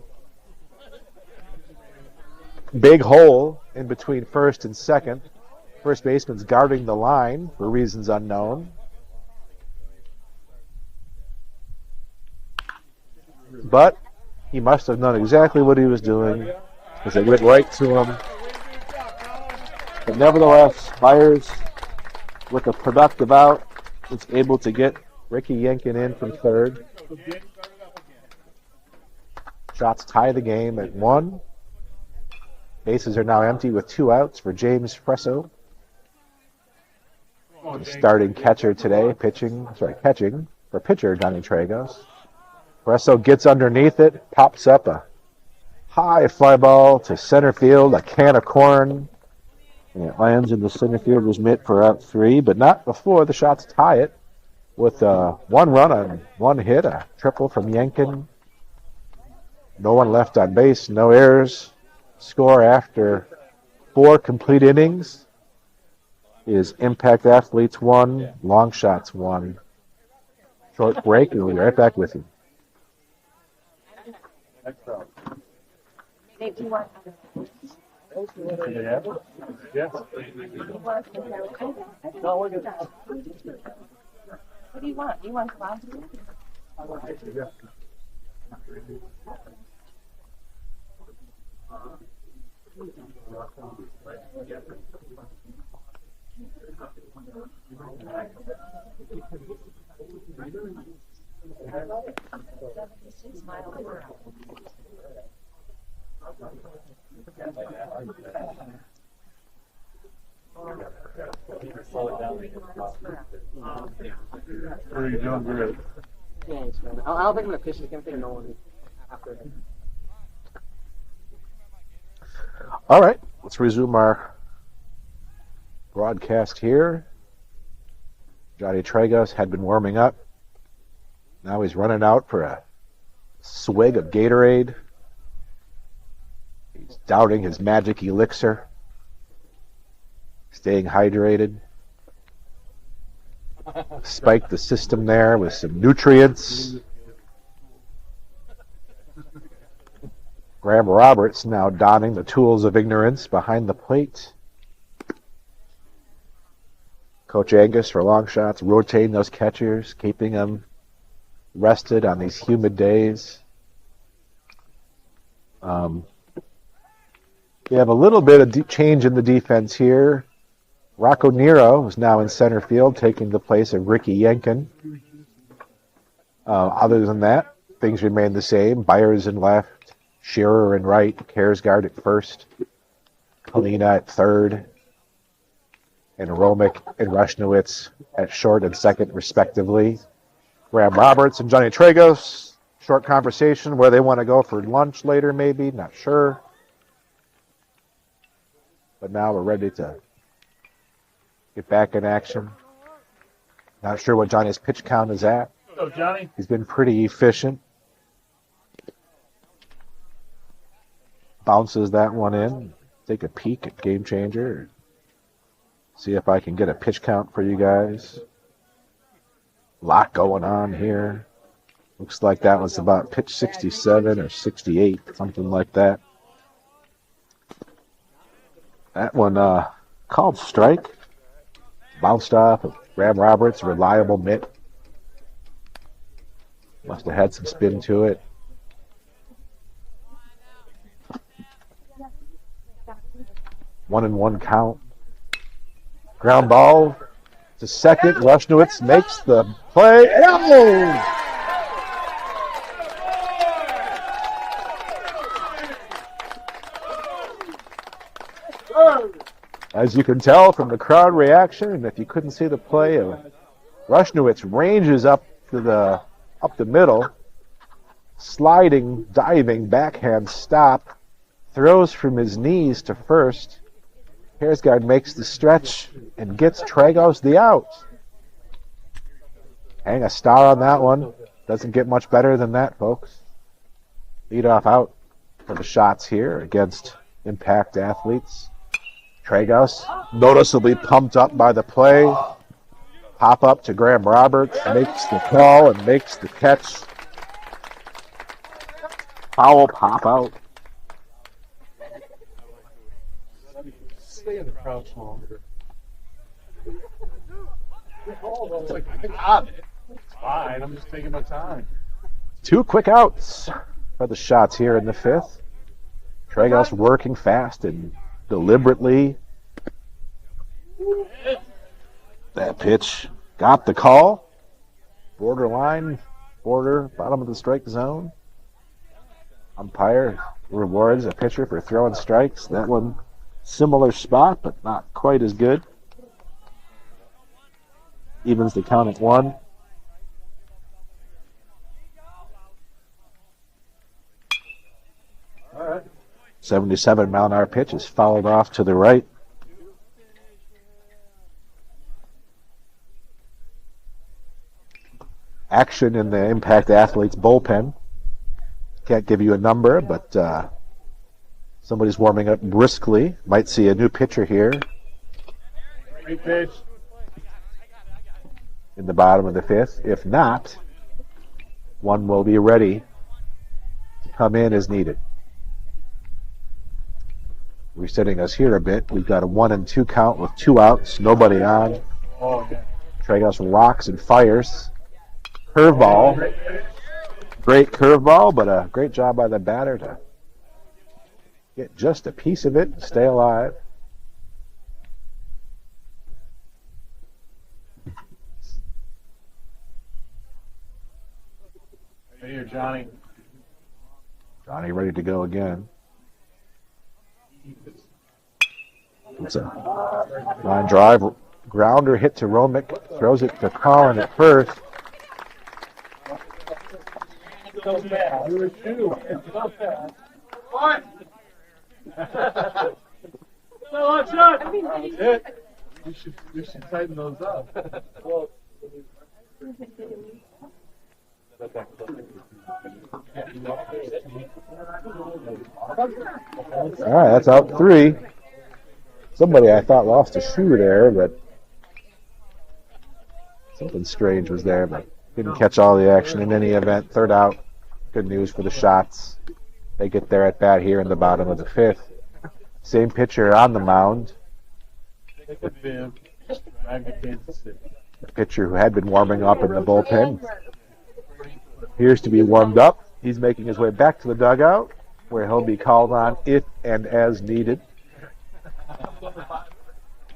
Big hole in between first and second. First baseman's guarding the line for reasons unknown. But he must have known exactly what he was doing because it went right to him. But nevertheless, Byers, with a productive out, was able to get Ricky Yenkin in from third. Shots tie the game at 1. Bases are now empty with 2 outs for James Fresso. The starting catcher today, catching for pitcher Johnny Tragos. Fresso gets underneath it, pops up a high fly ball to center field, a can of corn. And it lands in the center fielder's mitt for out 3, but not before the Shots tie it with 1 run on 1 hit, a triple from Yenkin. No one left on base, no errors. Score after 4 complete innings is Impact Athletes 1, Longshots 1. Short break, and we'll be right back with you. Next out. Dave, do you want? Can they have it? Yes. No, we're good. What do you want? You want clouds? Yeah. Miles per hour. Are you doing good? Thanks, man. I don't think I'm gonna pitch again. I think no one after. All right, let's resume our broadcast here. Johnny Tragos had been warming up. Now he's running out for a swig of Gatorade. He's doubting his magic elixir, staying hydrated. Spike the system there with some nutrients. Graham Roberts now donning the tools of ignorance behind the plate. Coach Angus for Longshots rotating those catchers, keeping them rested on these humid days. We have a little bit of change in the defense here. Rocco Nero is now in center field, taking the place of Ricky Yenkin. Other than that, things remain the same. Byers in left, Shearer in right, Karsgaard at first, Kalina at third, and Romick and Rushnowitz at short and second, respectively. Graham Roberts and Johnny Tragos, short conversation where they want to go for lunch later, maybe, not sure. But now we're ready to get back in action. Not sure what Johnny's pitch count is at. Oh, Johnny. He's been pretty efficient. Bounces that one in. Take a peek at Game Changer. See if I can get a pitch count for you guys. Lot going on here. Looks like that was about pitch 67 or 68, something like that. That one called strike. Bounced off of Graham Roberts, reliable mitt. Must have had some spin to it. 1-1 count. Ground ball to second. Rushnowitz makes the play. Oh! As you can tell from the crowd reaction, and if you couldn't see the play, Rushnowitz ranges up the middle, sliding, diving, backhand stop, throws from his knees to first. Karsgaard makes the stretch and gets Tragos the out. Hang a star on that one. Doesn't get much better than that, folks. Leadoff out for the Shots here against Impact Athletes. Tragos, noticeably pumped up by the play. Pop up to Graham Roberts, makes the call and makes the catch. Foul pop out. Stay in the crouch longer. I got it. It's fine. I'm just taking my time. 2 quick outs for the Shots here in the 5th. Tragos working fast and deliberately. That pitch got the call. Borderline, bottom of the strike zone. Umpire rewards a pitcher for throwing strikes. That one, similar spot, but not quite as good. Evens the count at 1. All right. 77-mile-an-hour pitch is fouled off to the right. Action in the Impact Athletes bullpen. Can't give you a number, but somebody's warming up briskly. Might see a new pitcher here Great pitch. in the bottom of the fifth. If not, one will be ready to come in as needed. Resetting us here a bit. We've got a 1-2 count with 2 outs, nobody on. Oh, yeah. Tragos rocks and fires. Curveball. Great curveball, but a great job by the batter to get just a piece of it and stay alive. Right here, Johnny. Johnny ready to go again. It's a line drive. Grounder hit to Romick. Throws it to Collin at first. So bad. You were two. So bad. What? No, shot. That's it. We should tighten those up. Well, All right, that's out 3. Somebody I thought lost a shoe there, but something strange was there, but didn't catch all the action in any event. 3rd out. Good news for the Shots. They get their at bat here in the bottom of the 5th. Same pitcher on the mound. The pitcher who had been warming up in the bullpen appears to be warmed up. He's making his way back to the dugout, where he'll be called on if and as needed.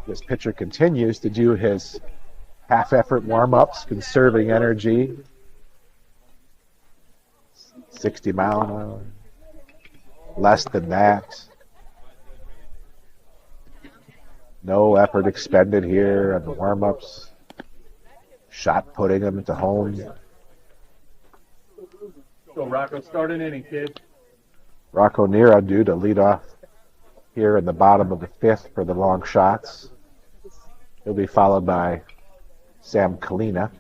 This pitcher continues to do his half-effort warm-ups, conserving energy. 60 mile an hour. Less than that. No effort expended here on the warm-ups. Shot putting him into home. Go, Rocco. Start an inning, kid. Rocco Nera due to lead off here in the bottom of the 5th for the Longshots. He'll be followed by Sam Kalina.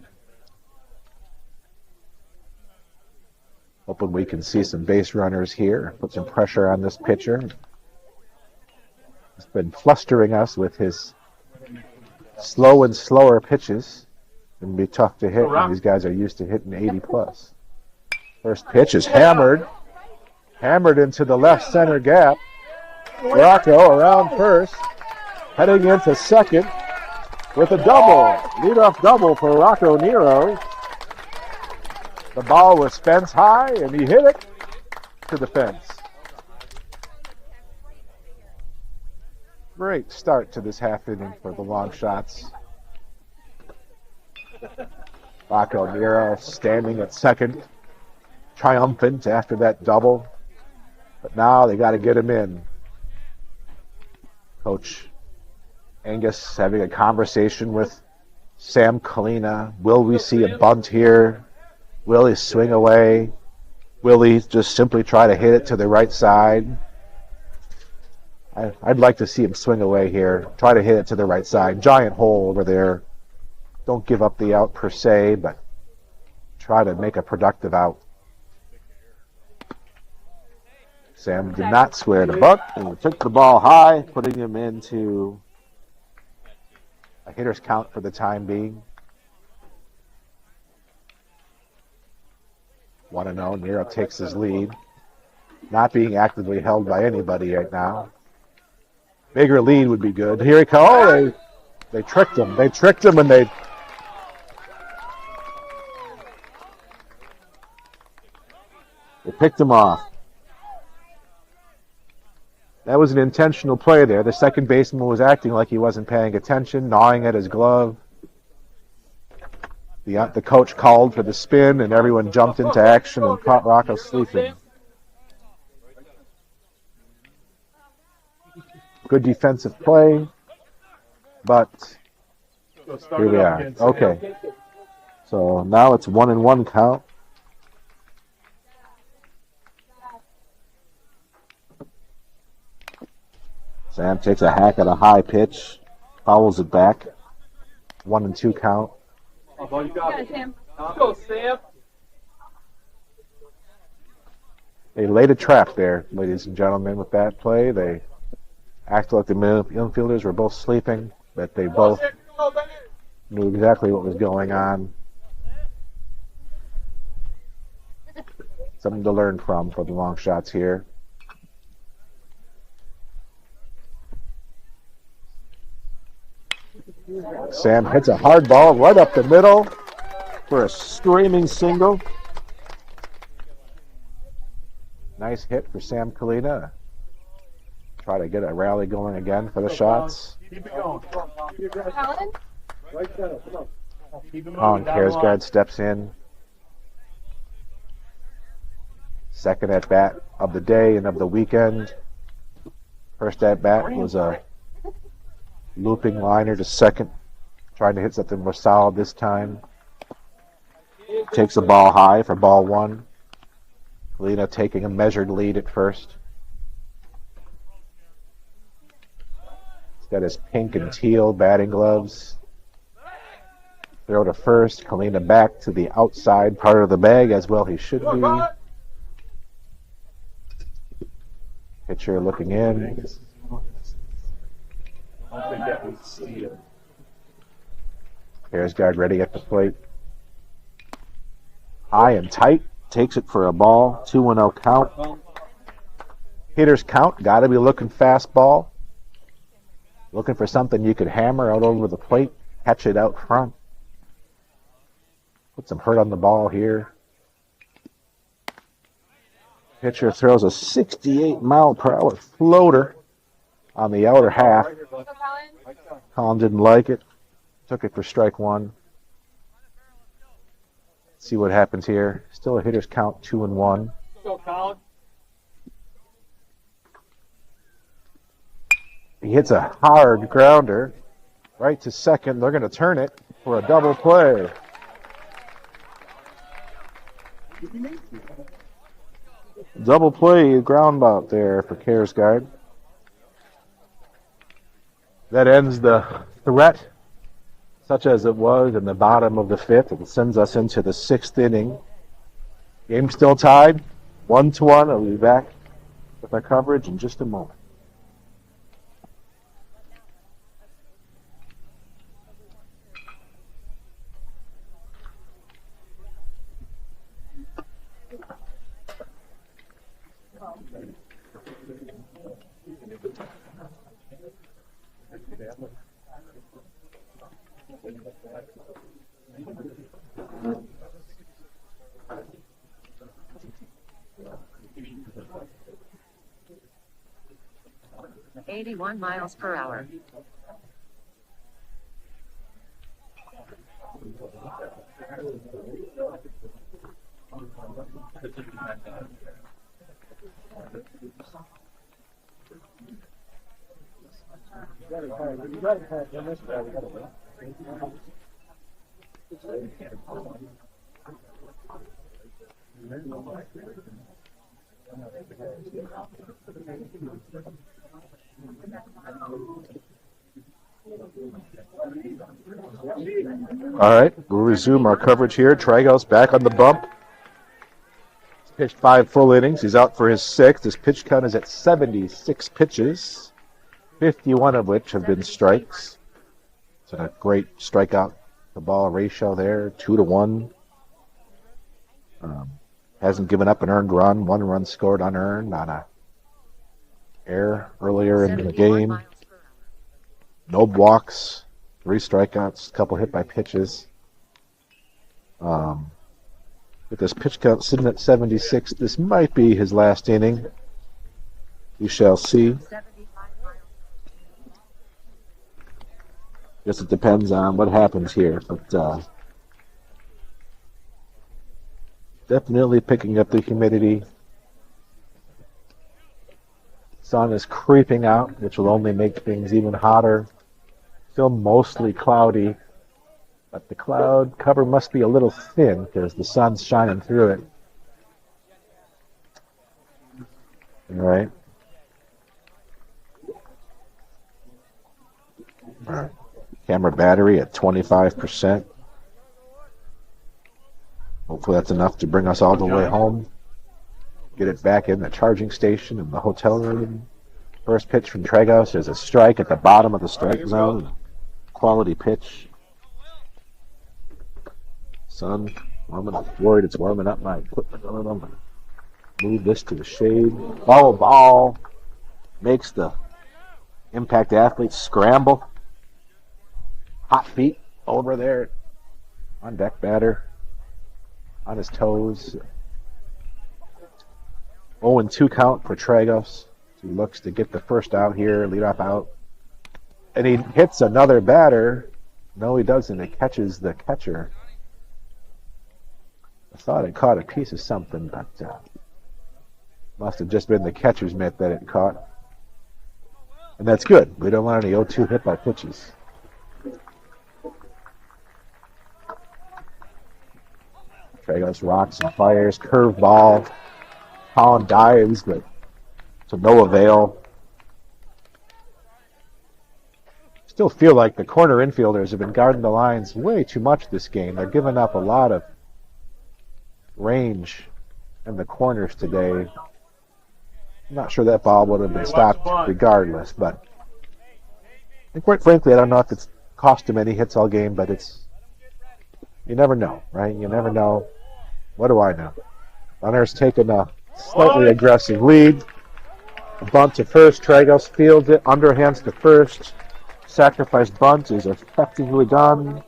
Hoping we can see some base runners here. Put some pressure on this pitcher. He's been flustering us with his slow and slower pitches. It can be tough to hit when these guys are used to hitting 80 plus. First pitch is hammered. Hammered into the left center gap. Rocco around first. Heading into second with a double. Leadoff double for Rocco Nero. The ball was fence high, and he hit it to the fence. Great start to this half inning for the Longshots. Rocco Nero standing at second, triumphant after that double. But now they got to get him in. Coach Angus having a conversation with Sam Kalina. Will we see a bunt here? Will he swing away? Will he just simply try to hit it to the right side? I'd like to see him swing away here. Try to hit it to the right side. Giant hole over there. Don't give up the out per se, but try to make a productive out. Sam did not square the bunt and took the ball high, putting him into a hitter's count for the time being. 1-0. Nero takes his lead. Not being actively held by anybody right now. Bigger lead would be good. Here he comes. Oh, they tricked him. They tricked him, and they picked him off. That was an intentional play there. The second baseman was acting like he wasn't paying attention, gnawing at his glove. The coach called for the spin, and everyone jumped into action and caught Rocco sleeping. Good defensive play, but here we are. Okay. So now it's 1-1 count. Sam takes a hack at a high pitch, fouls it back. 1-2 count. You got it, Sam. Let's go, Sam. They laid a trap there, ladies and gentlemen, with that play. They acted like the infielders were both sleeping, but they both knew exactly what was going on. Something to learn from for the long shots here. Sam hits a hard ball right up the middle for a screaming single. Nice hit for Sam Kalina. Try to get a rally going again for the shots. Keep it going. Helen? Colin Kjaersgaard steps in. Second at bat of the day and of the weekend. First at bat was a looping liner to second, trying to hit something more solid this time. Takes the ball high for ball one. Kalina taking a measured lead at first. He's got his pink and teal batting gloves. Throw to first. Kalina back to the outside part of the bag, as well he should be. Pitcher looking in. Kjaersgaard ready at the plate. High and tight. Takes it for a ball. 2-0 count. Hitters count. Got to be looking fastball. Looking for something you could hammer out over the plate. Catch it out front. Put some hurt on the ball here. Pitcher throws a 68-mile-per-hour floater on the outer half. Colin didn't like it. Took it for strike one. See what happens here. Still a hitter's count, 2-1. He hits a hard grounder right to second. They're going to turn it for a double play. Double play ground out there for Kjaersgaard. That ends the threat, such as it was in the bottom of the fifth. It sends us into the sixth inning. Game still tied, 1-1. I'll be back with our coverage in just a moment. .81 miles per hour. All right, we'll resume our coverage here. Tragel's back on the bump. He's pitched 5 full innings. He's out for his 6th. His pitch count is at 76 pitches, 51 of which have been strikes. It's a great strikeout to ball ratio there, 2-1. Hasn't given up an earned run. 1 run scored unearned on a error earlier in the game. No walks, 3 strikeouts, a couple hit by pitches. With this pitch count sitting at 76, this might be his last inning. We shall see. Guess it depends on what happens here, but definitely picking up the humidity. Sun is creeping out, which will only make things even hotter. Still mostly cloudy, but the cloud cover must be a little thin because the sun's shining through it. All right. All right. Camera battery at 25%. Hopefully that's enough to bring us all the way home. get it back in the charging station in the hotel room. First pitch from Tragos. There's a strike at the bottom of the strike zone. Quality pitch. Sun warming up. Worried it's warming up my equipment on them. Move this to the shade. Oh, ball makes the Impact Athletes scramble. Hot feet over there. On deck batter. On his toes. 0-2 count for Tragos. He looks to get the first out here, lead off out. And he hits another batter. No, he doesn't. It catches the catcher. I thought it caught a piece of something, but must have just been the catcher's mitt that it caught. And that's good. We don't want any 0-2 hit by pitches. Tragos rocks and fires. Curve ball. Holland dives, but to no avail. Still feel like the corner infielders have been guarding the lines way too much this game. They're giving up a lot of range in the corners today. I'm not sure that ball would have been stopped regardless, but quite frankly, I don't know if it's cost him any hits all game, but you never know, right? You never know. What do I know? Runner's taking a slightly aggressive lead. A bunt to first. Tragos fields it. Underhands to first. Sacrifice bunt is effectively done.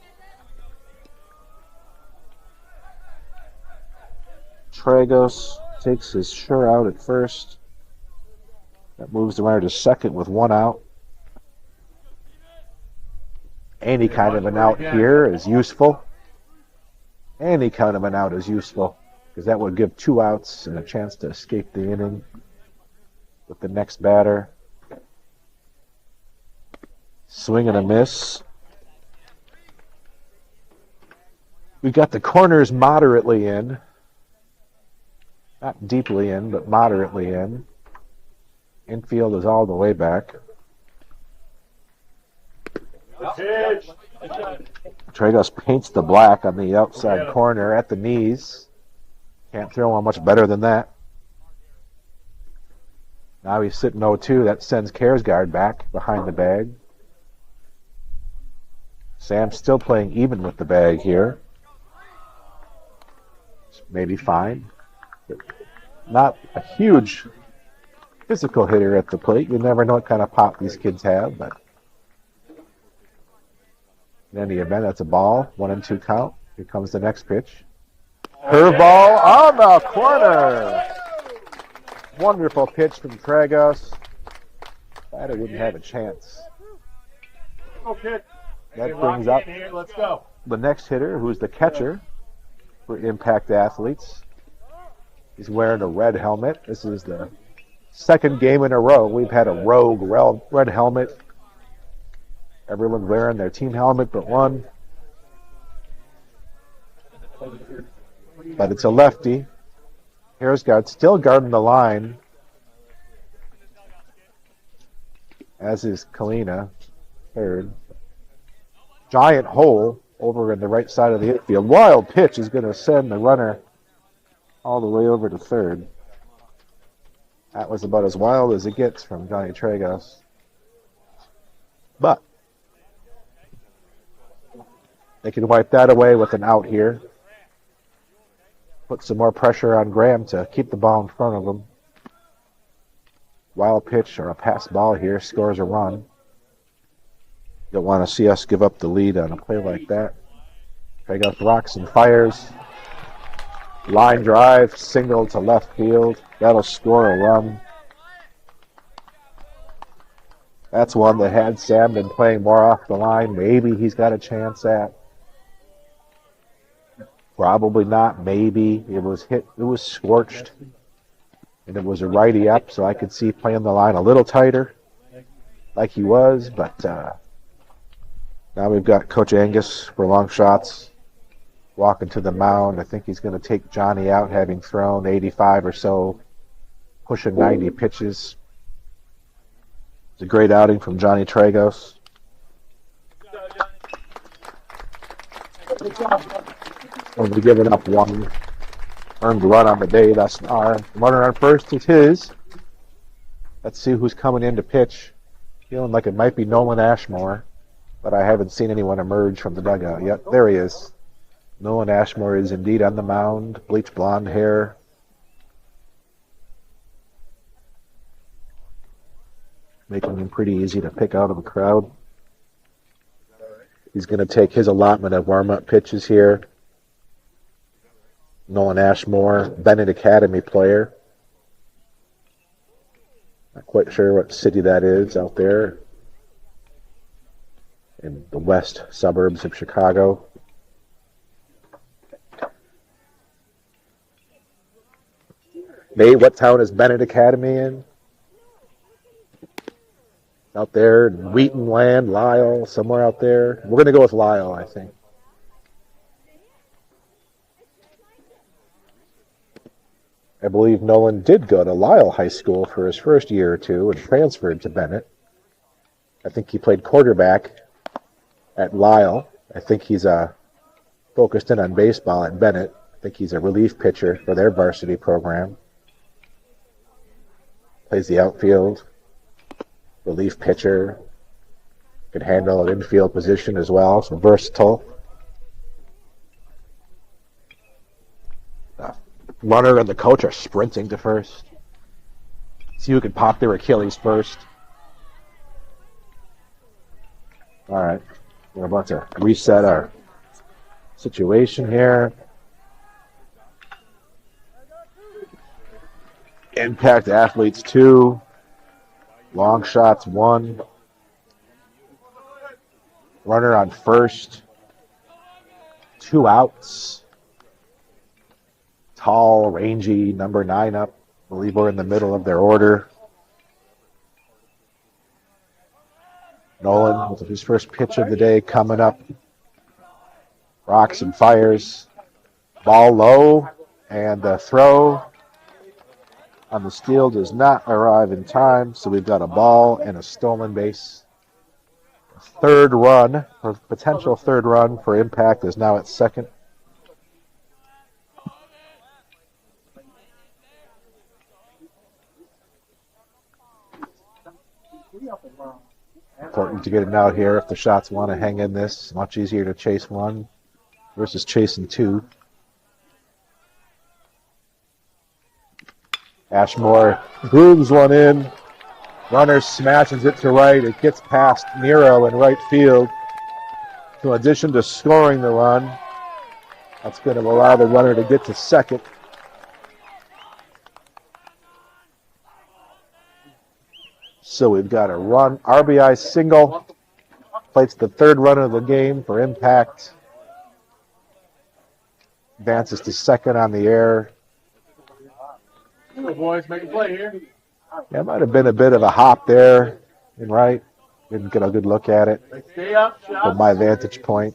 Tragos takes his sure out at first. That moves the runner to second with one out. Any kind of an out here is useful. Any kind of an out is useful because that would give 2 outs and a chance to escape the inning with the next batter. Swing and a miss. We got the corners moderately in. Not deeply in, but moderately in. Infield is all the way back. Tragos paints the black on the outside corner at the knees. Can't throw one much better than that. Now he's sitting 0-2. That sends Karsgaard back behind the bag. Sam's still playing even with the bag here. Maybe fine. Not a huge physical hitter at the plate. You never know what kind of pop these kids have, but in any event, that's a ball. 1-2 count. Here comes the next pitch. Curveball on the corner. Wonderful pitch from Tragos. Batter wouldn't have a chance. Okay. That brings up Let's go. the next hitter, who's the catcher for Impact Athletes. He's wearing a red helmet. This is the second game in a row we've had a rogue red helmet. Everyone's wearing their team helmet but one. But it's a lefty. Karsgaard still guarding the line, as is Kalina, third. Giant hole over in the right side of the infield. Wild pitch is going to send the runner all the way over to third. That was about as wild as it gets from Johnny Tragos. But they can wipe that away with an out here. Put some more pressure on Graham to keep the ball in front of him. Wild pitch or a pass ball here scores a run. Don't want to see us give up the lead on a play like that. Tragos rocks and fires. Line drive, single to left field. That'll score a run. That's one that had Sam been playing more off the line, maybe he's got a chance at. Probably not, maybe. It was hit, it was scorched. And it was a righty up, so I could see playing the line a little tighter, like he was, but now we've got Coach Angus for Longshots walking to the mound. I think he's going to take Johnny out, having thrown 85 or so, pushing 90 pitches. It's a great outing from Johnny Tragos. Only giving up one Earned run on the day thus far. Runner on first is his. Let's see who's coming in to pitch. Feeling like it might be Nolan Ashmore, but I haven't seen anyone emerge from the dugout yet. There he is. Nolan Ashmore is indeed on the mound. Bleach blonde hair. Making him pretty easy to pick out of the crowd. He's going to take his allotment of warm-up pitches here. Nolan Ashmore, Bennett Academy player. Not quite sure what city that is out there in the west suburbs of Chicago. Nate, what town is Bennett Academy in? Out there in Wheaton Land, Lyle, somewhere out there. We're going to go with Lyle, I think. I believe Nolan did go to Lyle High School for his first year or two and transferred to Bennett. I think he played quarterback at Lyle. I think he's focused in on baseball at Bennett. I think he's a relief pitcher for their varsity program. Plays the outfield. Relief pitcher. Can handle an infield position as well, so versatile. Runner and the coach are sprinting to first. See who can pop their Achilles first. All right. We're about to reset our situation here. Impact Athletes 2. Longshots 1. Runner on first. 2 outs. Tall, rangy, number 9 up. I believe we're in the middle of their order. Nolan with his first pitch of the day coming up. Rocks and fires. Ball low, and the throw on the steal does not arrive in time, so we've got a ball and a stolen base. Third run, or potential third run for Impact is now at second. Important to get it out here if the shots want to hang in this. Much easier to chase 1 versus chasing 2. Ashmore grooves 1 in. Runner smashes it to right. It gets past Nero in right field. So in addition to scoring the run, that's going to allow the runner to get to second. So we've got a run, RBI single. Plates the third run of the game for Impact. Advances to second on the air. Go boys, make a play here. Yeah, might have been a bit of a hop there in right. Didn't get a good look at it Stay up, from my vantage point.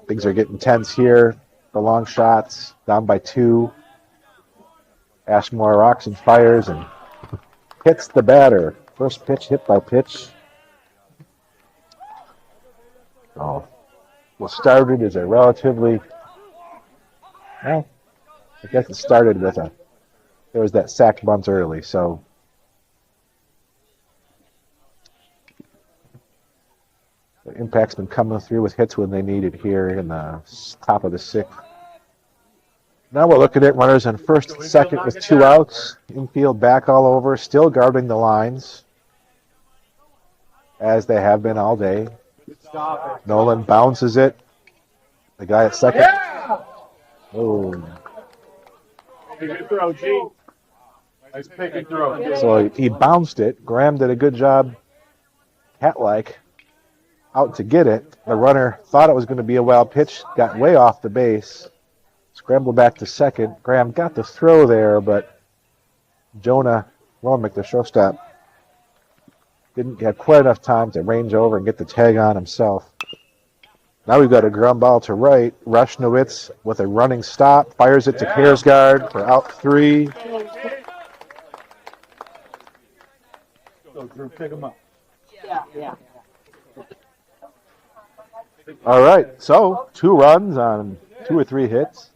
Things are getting tense here. The long shots down by 2. Ashmore rocks and fires and hits the batter. First pitch hit by pitch. Oh, what started as a relatively, well, I guess it started with there was that sack bunt early, so the Impact's been coming through with hits when they needed here in the top of the 6th. Now we're looking at runners on first and second with 2 outs. Infield back all over, still guarding the lines, as they have been all day. Nolan bounces it. The guy at second. Oh. Good throw, G. Nice pick and throw. So he bounced it. Graham did a good job, cat-like, out to get it. The runner thought it was going to be a wild pitch, got way off the base. Scrambled back to second. Graham got the throw there, but Jonah Romick, the shortstop, didn't have quite enough time to range over and get the tag on himself. Now we've got a ground ball to right. Rushnowitz with a running stop. Fires it to Kersgaard for out 3. Go, Drew, pick him up. All right, so 2 runs on 2 or 3 hits.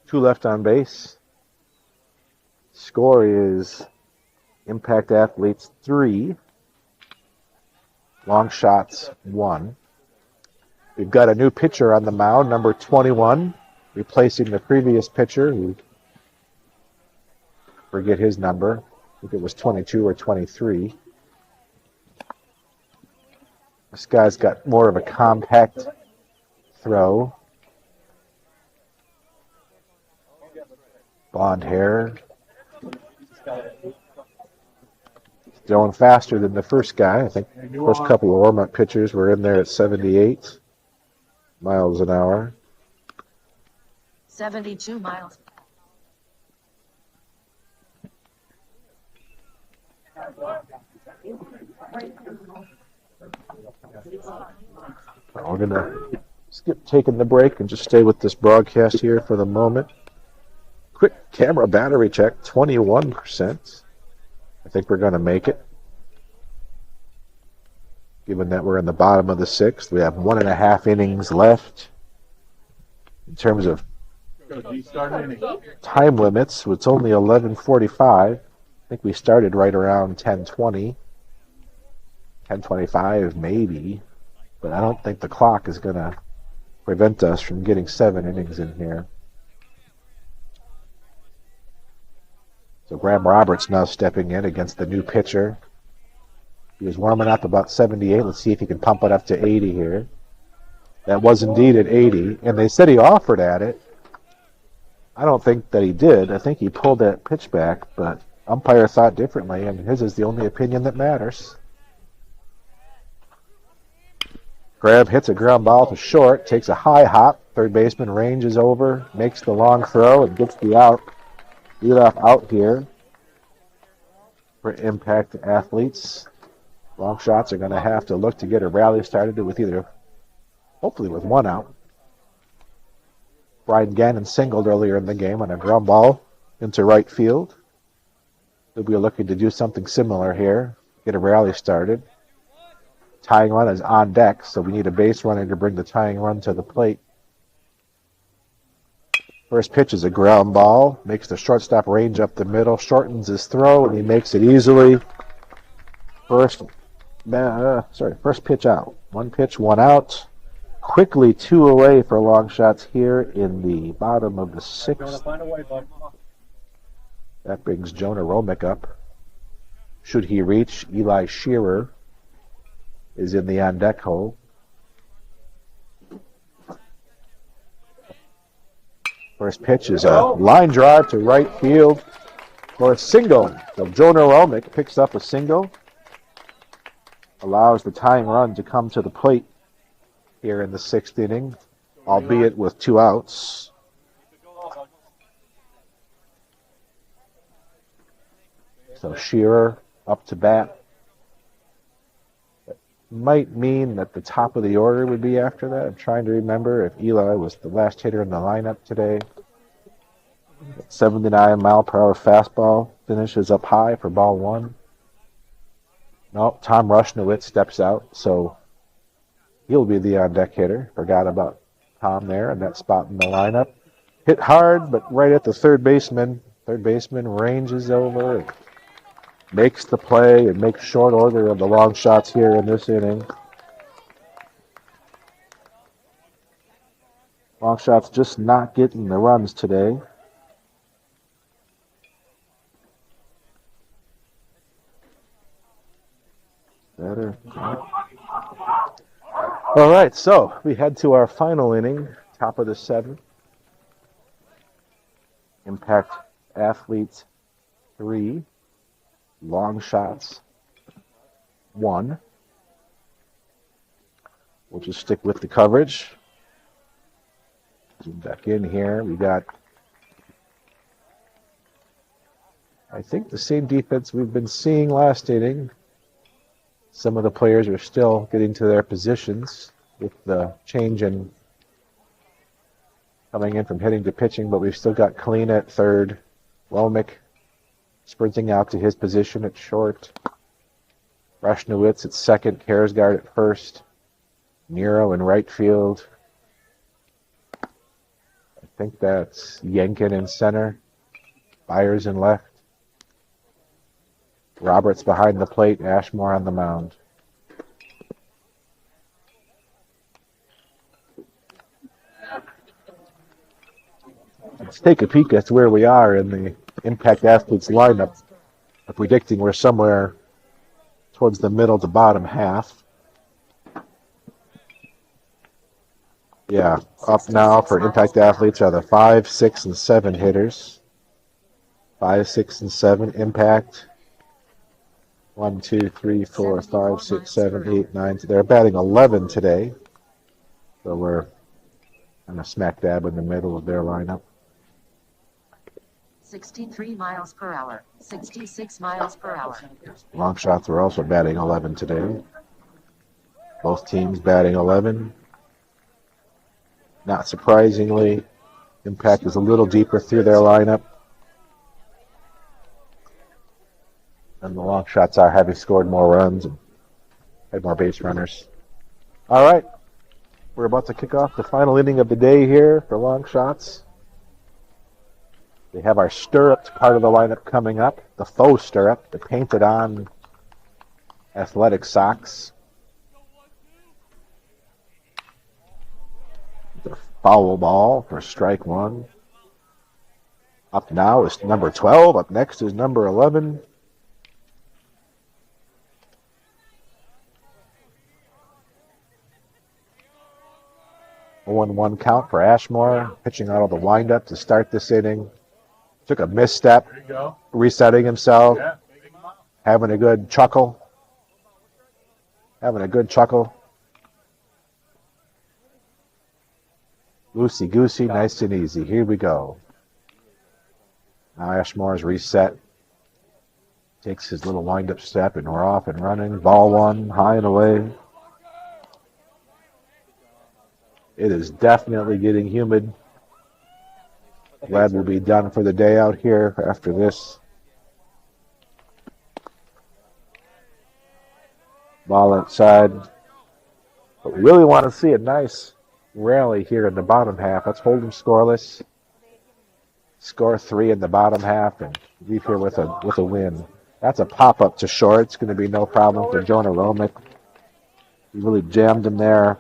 2 left on base. Score is Impact Athletes 3, Longshots 1. We've got a new pitcher on the mound, number 21, replacing the previous pitcher, who forget his number. I think it was 22 or 23. This guy's got more of a compact throw. Blonde hair. Throwing faster than the first guy. I think the first couple of warm-up pitchers were in there at 78 miles an hour. 72 miles. We're going to skip taking the break and just stay with this broadcast here for the moment. Quick camera battery check, 21%. I think we're going to make it. Given that we're in the bottom of the 6th, we have 1.5 innings left. In terms of time limits, it's only 11:45. I think we started right around 10:20. 10:25 maybe. But I don't think the clock is going to prevent us from getting 7 innings in here. So Graham Roberts now stepping in against the new pitcher. He was warming up about 78. Let's see if he can pump it up to 80 here. That was indeed at 80, and they said he offered at it. I don't think that he did. I think he pulled that pitch back, but umpire thought differently, and his is the only opinion that matters. Graham hits a ground ball to short, takes a high hop. Third baseman ranges over, makes the long throw, and gets the out. Leadoff out here for Impact Athletes. Long shots are going to have to look to get a rally started with hopefully with 1 out. Brian Gannon singled earlier in the game on a ground ball into right field. They'll be looking to do something similar here, get a rally started. Tying run is on deck, so we need a base runner to bring the tying run to the plate. First pitch is a ground ball, makes the shortstop range up the middle, shortens his throw, and he makes it easily. First pitch out. 1 pitch, 1 out. Quickly 2 away for long shots here in the bottom of the 6th. That brings Jonah Romick up. Should he reach, Eli Shearer is in the on-deck hole. First pitch is a line drive to right field for a single. So Jonah Romick picks up a single, allows the tying run to come to the plate here in the 6th inning, albeit with 2 outs. So Shearer up to bat. That might mean that the top of the order would be after that. I'm trying to remember if Eli was the last hitter in the lineup today. 79-mile-per-hour fastball finishes up high for ball 1. No, Tom Rushnowitz steps out, so he'll be the on-deck hitter. Forgot about Tom there in that spot in the lineup. Hit hard, but right at the third baseman. Third baseman ranges over and makes the play and makes short order of the long shots here in this inning. Long shots just not getting the runs today. Better. All right, so we head to our final inning, top of the 7th. Impact Athletes 3, Long Shots 1. We'll just stick with the coverage. Zoom back in here. We got, I think, the same defense we've been seeing last inning. Some of the players are still getting to their positions with the change in coming in from hitting to pitching, but we've still got Colleen at third, Womack sprinting out to his position at short, Rushnowitz at second, Karsgaard at first, Nero in right field. I think that's Yankin in center. Byers in left. Roberts behind the plate. Ashmore on the mound. Let's take a peek at where we are in the Impact Athletes lineup. I'm predicting we're somewhere towards the middle to bottom half. Yeah, up now for Impact Athletes are the 5, 6, and 7 hitters. 5, 6, and 7 Impact. 1, 2, 3, 4, 5, 6, 7, 8, 9. They're batting 11 today. So we're kind of smack dab in the middle of their lineup. 63 miles per hour. 66 miles per hour. Longshots are also batting 11 today. Both teams batting 11. Not surprisingly, Impact is a little deeper through their lineup. And the Longshots are having scored more runs and had more base runners. All right. We're about to kick off the final inning of the day here for Longshots. We have our stirrups part of the lineup coming up. The faux stirrup, the painted on athletic socks. The foul ball for strike one. Up now is number 12. Up next is number 11. A 1-1 count for Ashmore, pitching out of the windup to start this inning. Took a misstep, There you go. resetting himself, Yeah. having a good chuckle. Loosey-goosey, nice and easy. Here we go. Now Ashmore's reset. Takes his little wind-up step, and we're off and running. Ball one, high and away. It is definitely getting humid. Glad we'll be done for the day out here after this. Ball outside. But we really want to see a nice rally here in the bottom half. Let's hold them scoreless. Score 3 in the bottom half and leave here with a win. That's a pop-up to short. It's going to be no problem for Jonah Romick. He really jammed him there.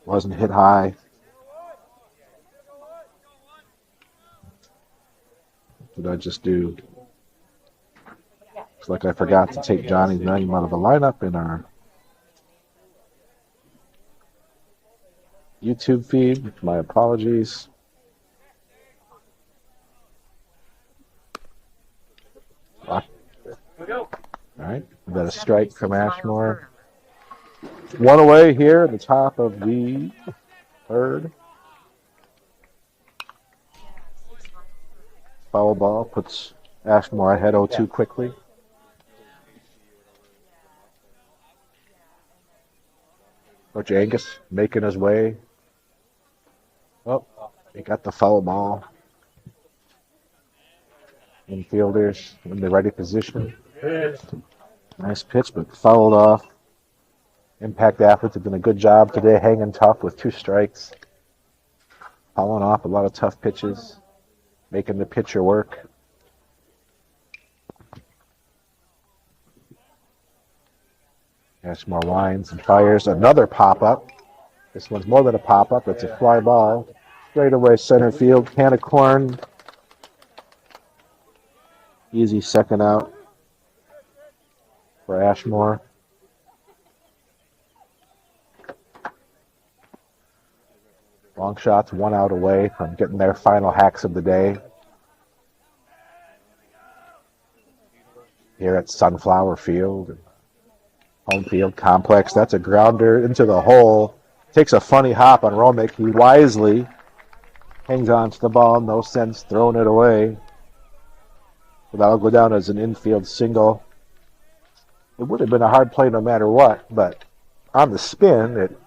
Wasn't hit high. What did I just do? Looks like I forgot to take Johnny's name out of the lineup in our YouTube feed. My apologies. All right, we got a strike from Ashmore. One away here at the top of the third. Foul ball puts Ashmore ahead 0-2 quickly. Coach Angus making his way. Oh, he got the foul ball. Infielders in the ready position. Nice pitch, but fouled off. Impact Athletes have done a good job today, hanging tough with 2 strikes. Fouling off a lot of tough pitches, making the pitcher work. Ashmore winds and fires another pop-up. This one's more than a pop-up. It's a fly ball. Straight away center field. Can of corn. Easy second out for Ashmore. Longshots 1 out away from getting their final hacks of the day. Here at Sunflower Field, home field complex. That's a grounder into the hole. Takes a funny hop on Romick. He wisely hangs on to the ball. No sense throwing it away. So that'll go down as an infield single. It would have been a hard play no matter what, but on the spin, it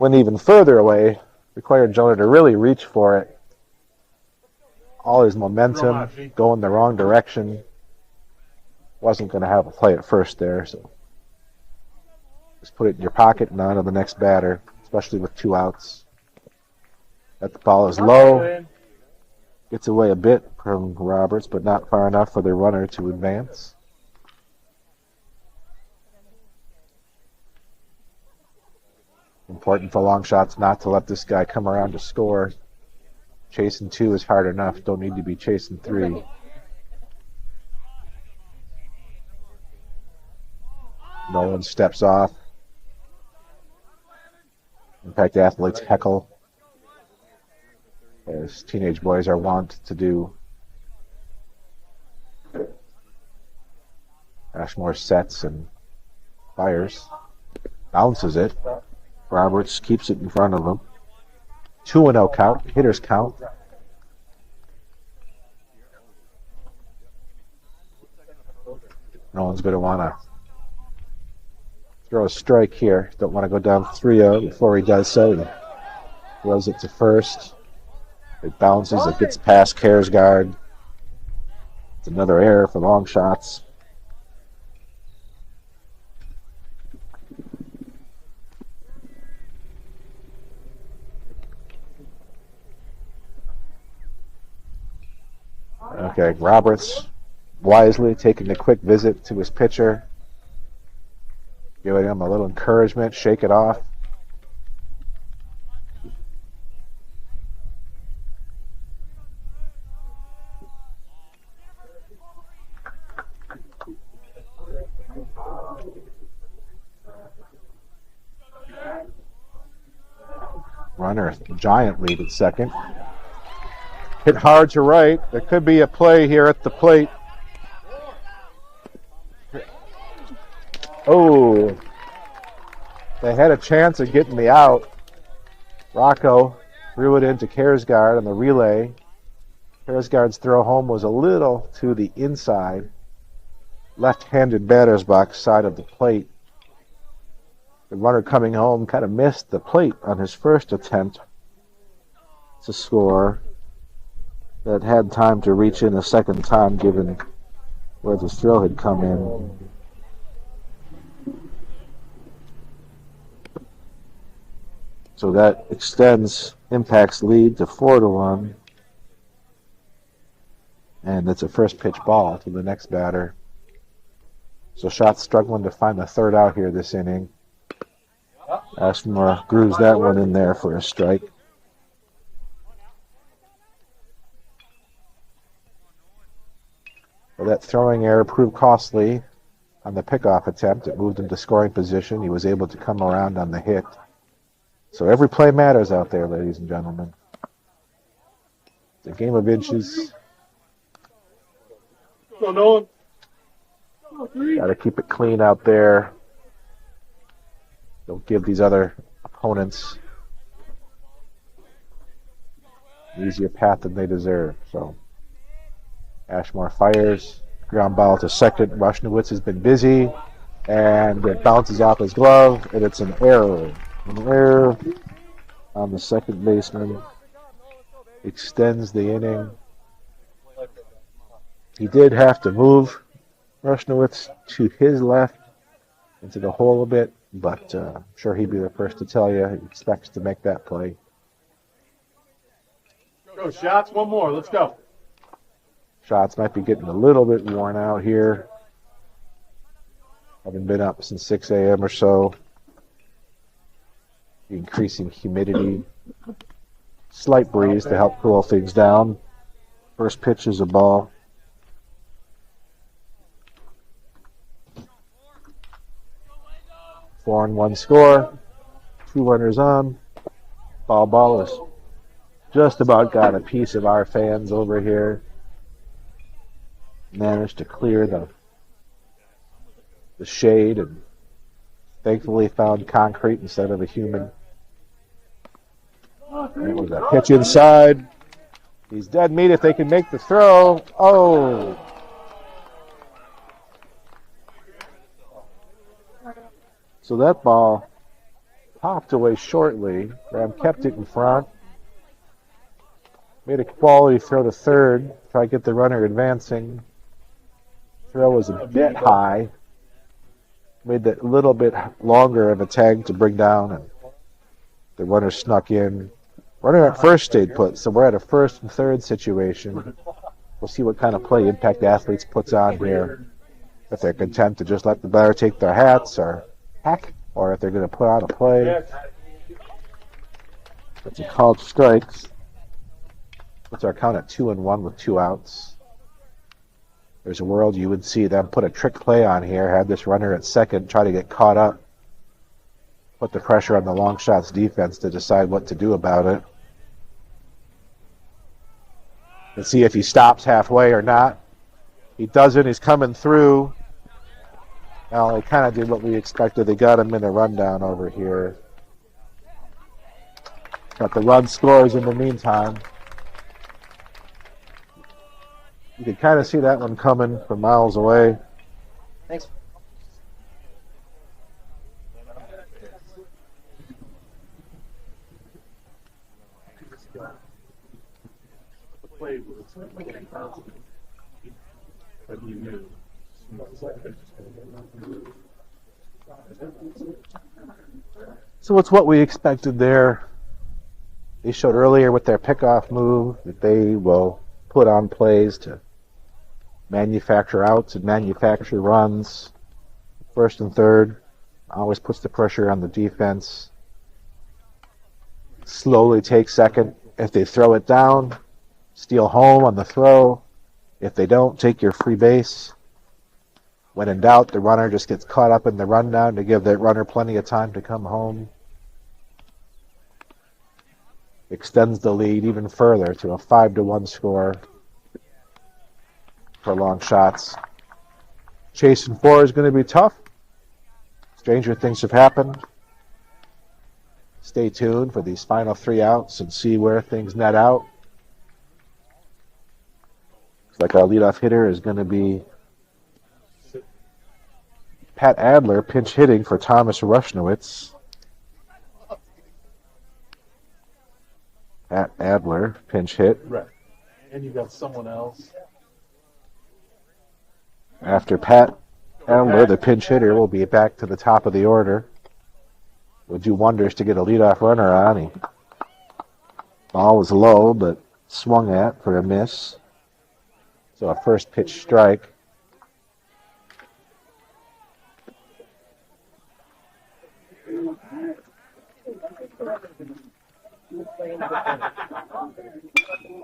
went even further away. Required Jonah to really reach for it. All his momentum going the wrong direction. Wasn't going to have a play at first there. So Just put it in your pocket and on to the next batter, especially with 2 outs. That ball is low. Gets away a bit from Roberts, but not far enough for the runner to advance. Important for long shots not to let this guy come around to score. Chasing 2 is hard enough. Don't need to be chasing 3. Nolan steps off. Impact athletes heckle, as teenage boys are wont to do. Ashmore sets and fires. Bounces it. Roberts keeps it in front of him. 2-0 count. Hitters count. No one's going to want to throw a strike here. Don't want to go down 3-0 before he does so. He throws it to first. It bounces. It gets past Kersgaard. It's another error for long shots. Okay, Roberts wisely taking a quick visit to his pitcher, giving him a little encouragement, shake it off. Runner, giant lead at second. Hit hard to right. There could be a play here at the plate. Oh, they had a chance of getting the out. Rocco threw it into Kersgaard on the relay. Kersgaard's throw home was a little to the inside. Left-handed batter's box side of the plate. The runner coming home kind of missed the plate on his first attempt to score. That had time to reach in a second time given where the throw had come in. So that extends Impact's lead to 4-1. And it's a first pitch ball to the next batter. So Shots struggling to find the third out here this inning. Ashmore grooves that one in there for a strike. Well, that throwing error proved costly on the pickoff attempt. It moved into scoring position. He was able to come around on the hit. So every play matters out there, ladies and gentlemen. It's a game of inches. Got to keep it clean out there. Don't give these other opponents an easier path than they deserve. So Ashmore fires. Ground ball to second. Rushnowitz has been busy. And it bounces off his glove, and it's an error. An error on the second baseman. Extends the inning. He did have to move Rushnowitz to his left into the hole a bit, but I'm sure he'd be the first to tell you he expects to make that play. Go, Shots, one more. Let's go. Shots might be getting a little bit worn out here. Having been up since 6 a.m. or so. Increasing humidity. Slight breeze to help cool things down. First pitch is a ball. Four and one score. 2 runners on. Ball is just about got a piece of our fans over here. Managed to clear the shade and thankfully found concrete instead of a human. And it was a pitch inside. He's dead meat if they can make the throw. Oh! So that ball popped away shortly. Graham kept it in front. Made a quality throw to third. Try to get the runner advancing. Throw was a bit high. made that little bit longer of a tag to bring down, and the runner snuck in. Runner at first stayed put, so we're at a first and third situation. We'll see what kind of play Impact Athletes puts on here. If they're content to just let the batter take their hats or hack, or if they're going to put on a play. It's a called strikes. Puts our count at 2-1 with 2 outs. There's a world you would see them put a trick play on here, have this runner at second, try to get caught up, put the pressure on the Longshots defense to decide what to do about it. And see if he stops halfway or not. He doesn't. He's coming through. Well, they kind of did what we expected. They got him in a rundown over here. Got the run scores in the meantime. You can kind of see that one coming from miles away. Thanks. So it's what we expected there. They showed earlier with their pickoff move that they will put on plays to manufacture outs and manufacture runs. First and third always puts the pressure on the defense. Slowly take second. If they throw it down, steal home on the throw. If they don't, take your free base. When in doubt, the runner just gets caught up in the rundown to give that runner plenty of time to come home. Extends the lead even further to a 5-1 score for Longshots. Chasing 4 is going to be tough. Stranger things have happened. Stay tuned for these final 3 outs and see where things net out. Looks like our leadoff hitter is going to be Pat Adler, pinch hitting for Thomas Rushnowitz. Pat Adler, pinch hit. Right. And you got someone else. After Pat Adler, the pinch hitter, will be back to the top of the order. Would do wonders to get a leadoff runner on. Ball was low, but swung at for a miss. So a first pitch strike.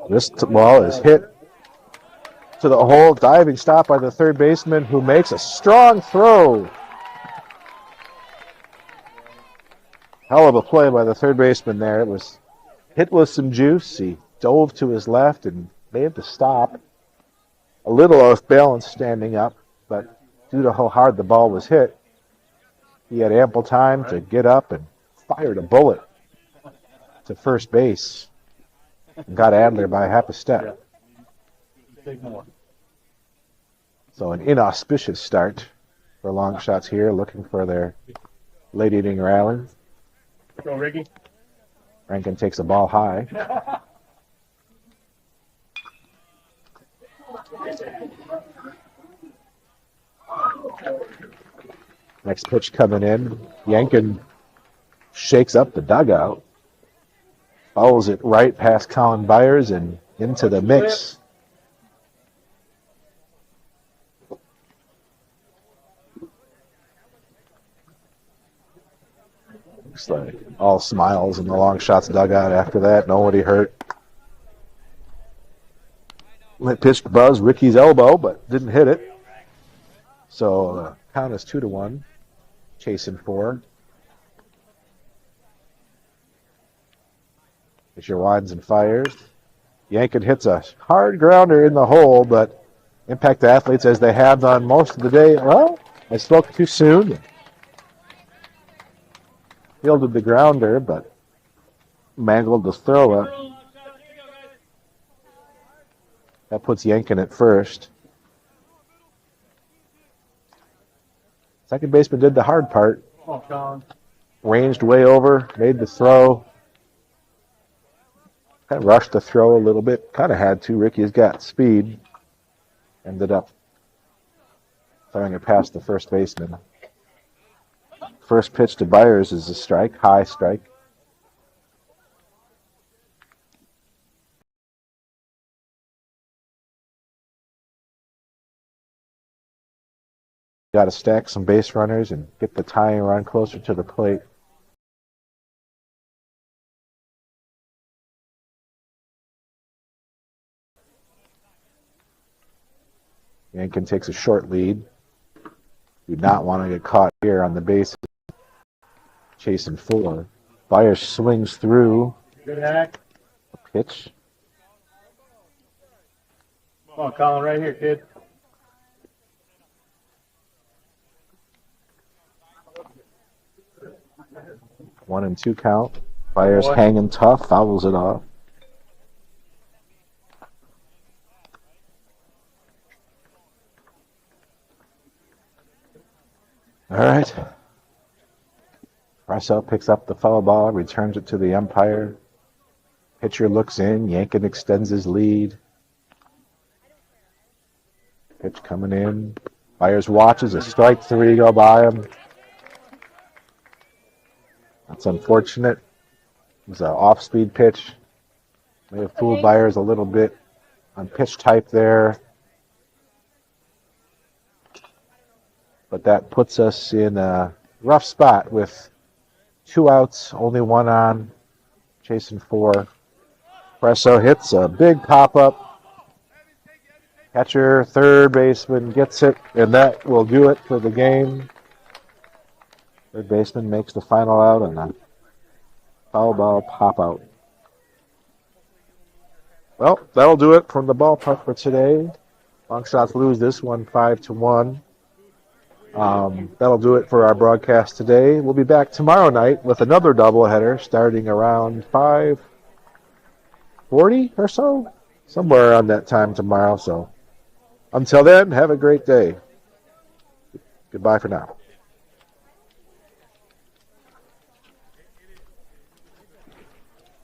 This ball is hit to the hole. Diving stop by the third baseman, who makes a strong throw. Hell of a play by the third baseman there. It was hit with some juice. He dove to his left and made the stop. A little off balance standing up, but due to how hard the ball was hit, he had ample time to get up and fired a bullet to first base and got Adler by half a step. Take more. So an inauspicious start for Longshots here, looking for their late inning rally. Go, Ricky. Rankin takes a ball high. Next pitch coming in. Yankin shakes up the dugout. Follows it right past Colin Byers and into the mix. Looks like all smiles in the Longshots dugout after that. Nobody hurt. Pitched buzz Ricky's elbow, but didn't hit it. So count is 2-1. Chasing 4. Fisher winds and fires. Yankin hits a hard grounder in the hole, but Impact Athletes, as they have done most of the day, well, I spoke too soon. Fielded the grounder, but mangled the throw. That puts Yankin at first. Second baseman did the hard part. Come on, Colin. Ranged way over, made the throw. Kind of rushed the throw a little bit. Kind of had to. Ricky's got speed. Ended up throwing it past the first baseman. First pitch to Byers is a strike, high strike. Got to stack some base runners and get the tying run closer to the plate. Yankin takes a short lead. Do not want to get caught here on the bases. Chasing 4. Byers swings through. Good hack. A pitch. Come on, Colin, right here, kid. One and 2 count. Byers Boy. hanging tough, fouls it off. All right. Russell picks up the foul ball, returns it to the umpire. Pitcher looks in. Yankin extends his lead. Pitch coming in. Byers watches a strike 3 go by him. That's unfortunate. It was an off-speed pitch. May have fooled Byers a little bit on pitch type there. But that puts us in a rough spot with 2 outs, only 1 on, chasing 4. Presso hits a big pop-up. Catcher, third baseman gets it, and that will do it for the game. Third baseman makes the final out on a foul ball pop-out. Well, that'll do it from the ballpark for today. Longshots lose this one 5-1. That'll do it for our broadcast today. We'll be back tomorrow night with another doubleheader starting around 5:40 or so, somewhere around that time tomorrow. So until then, have a great day. Goodbye for now.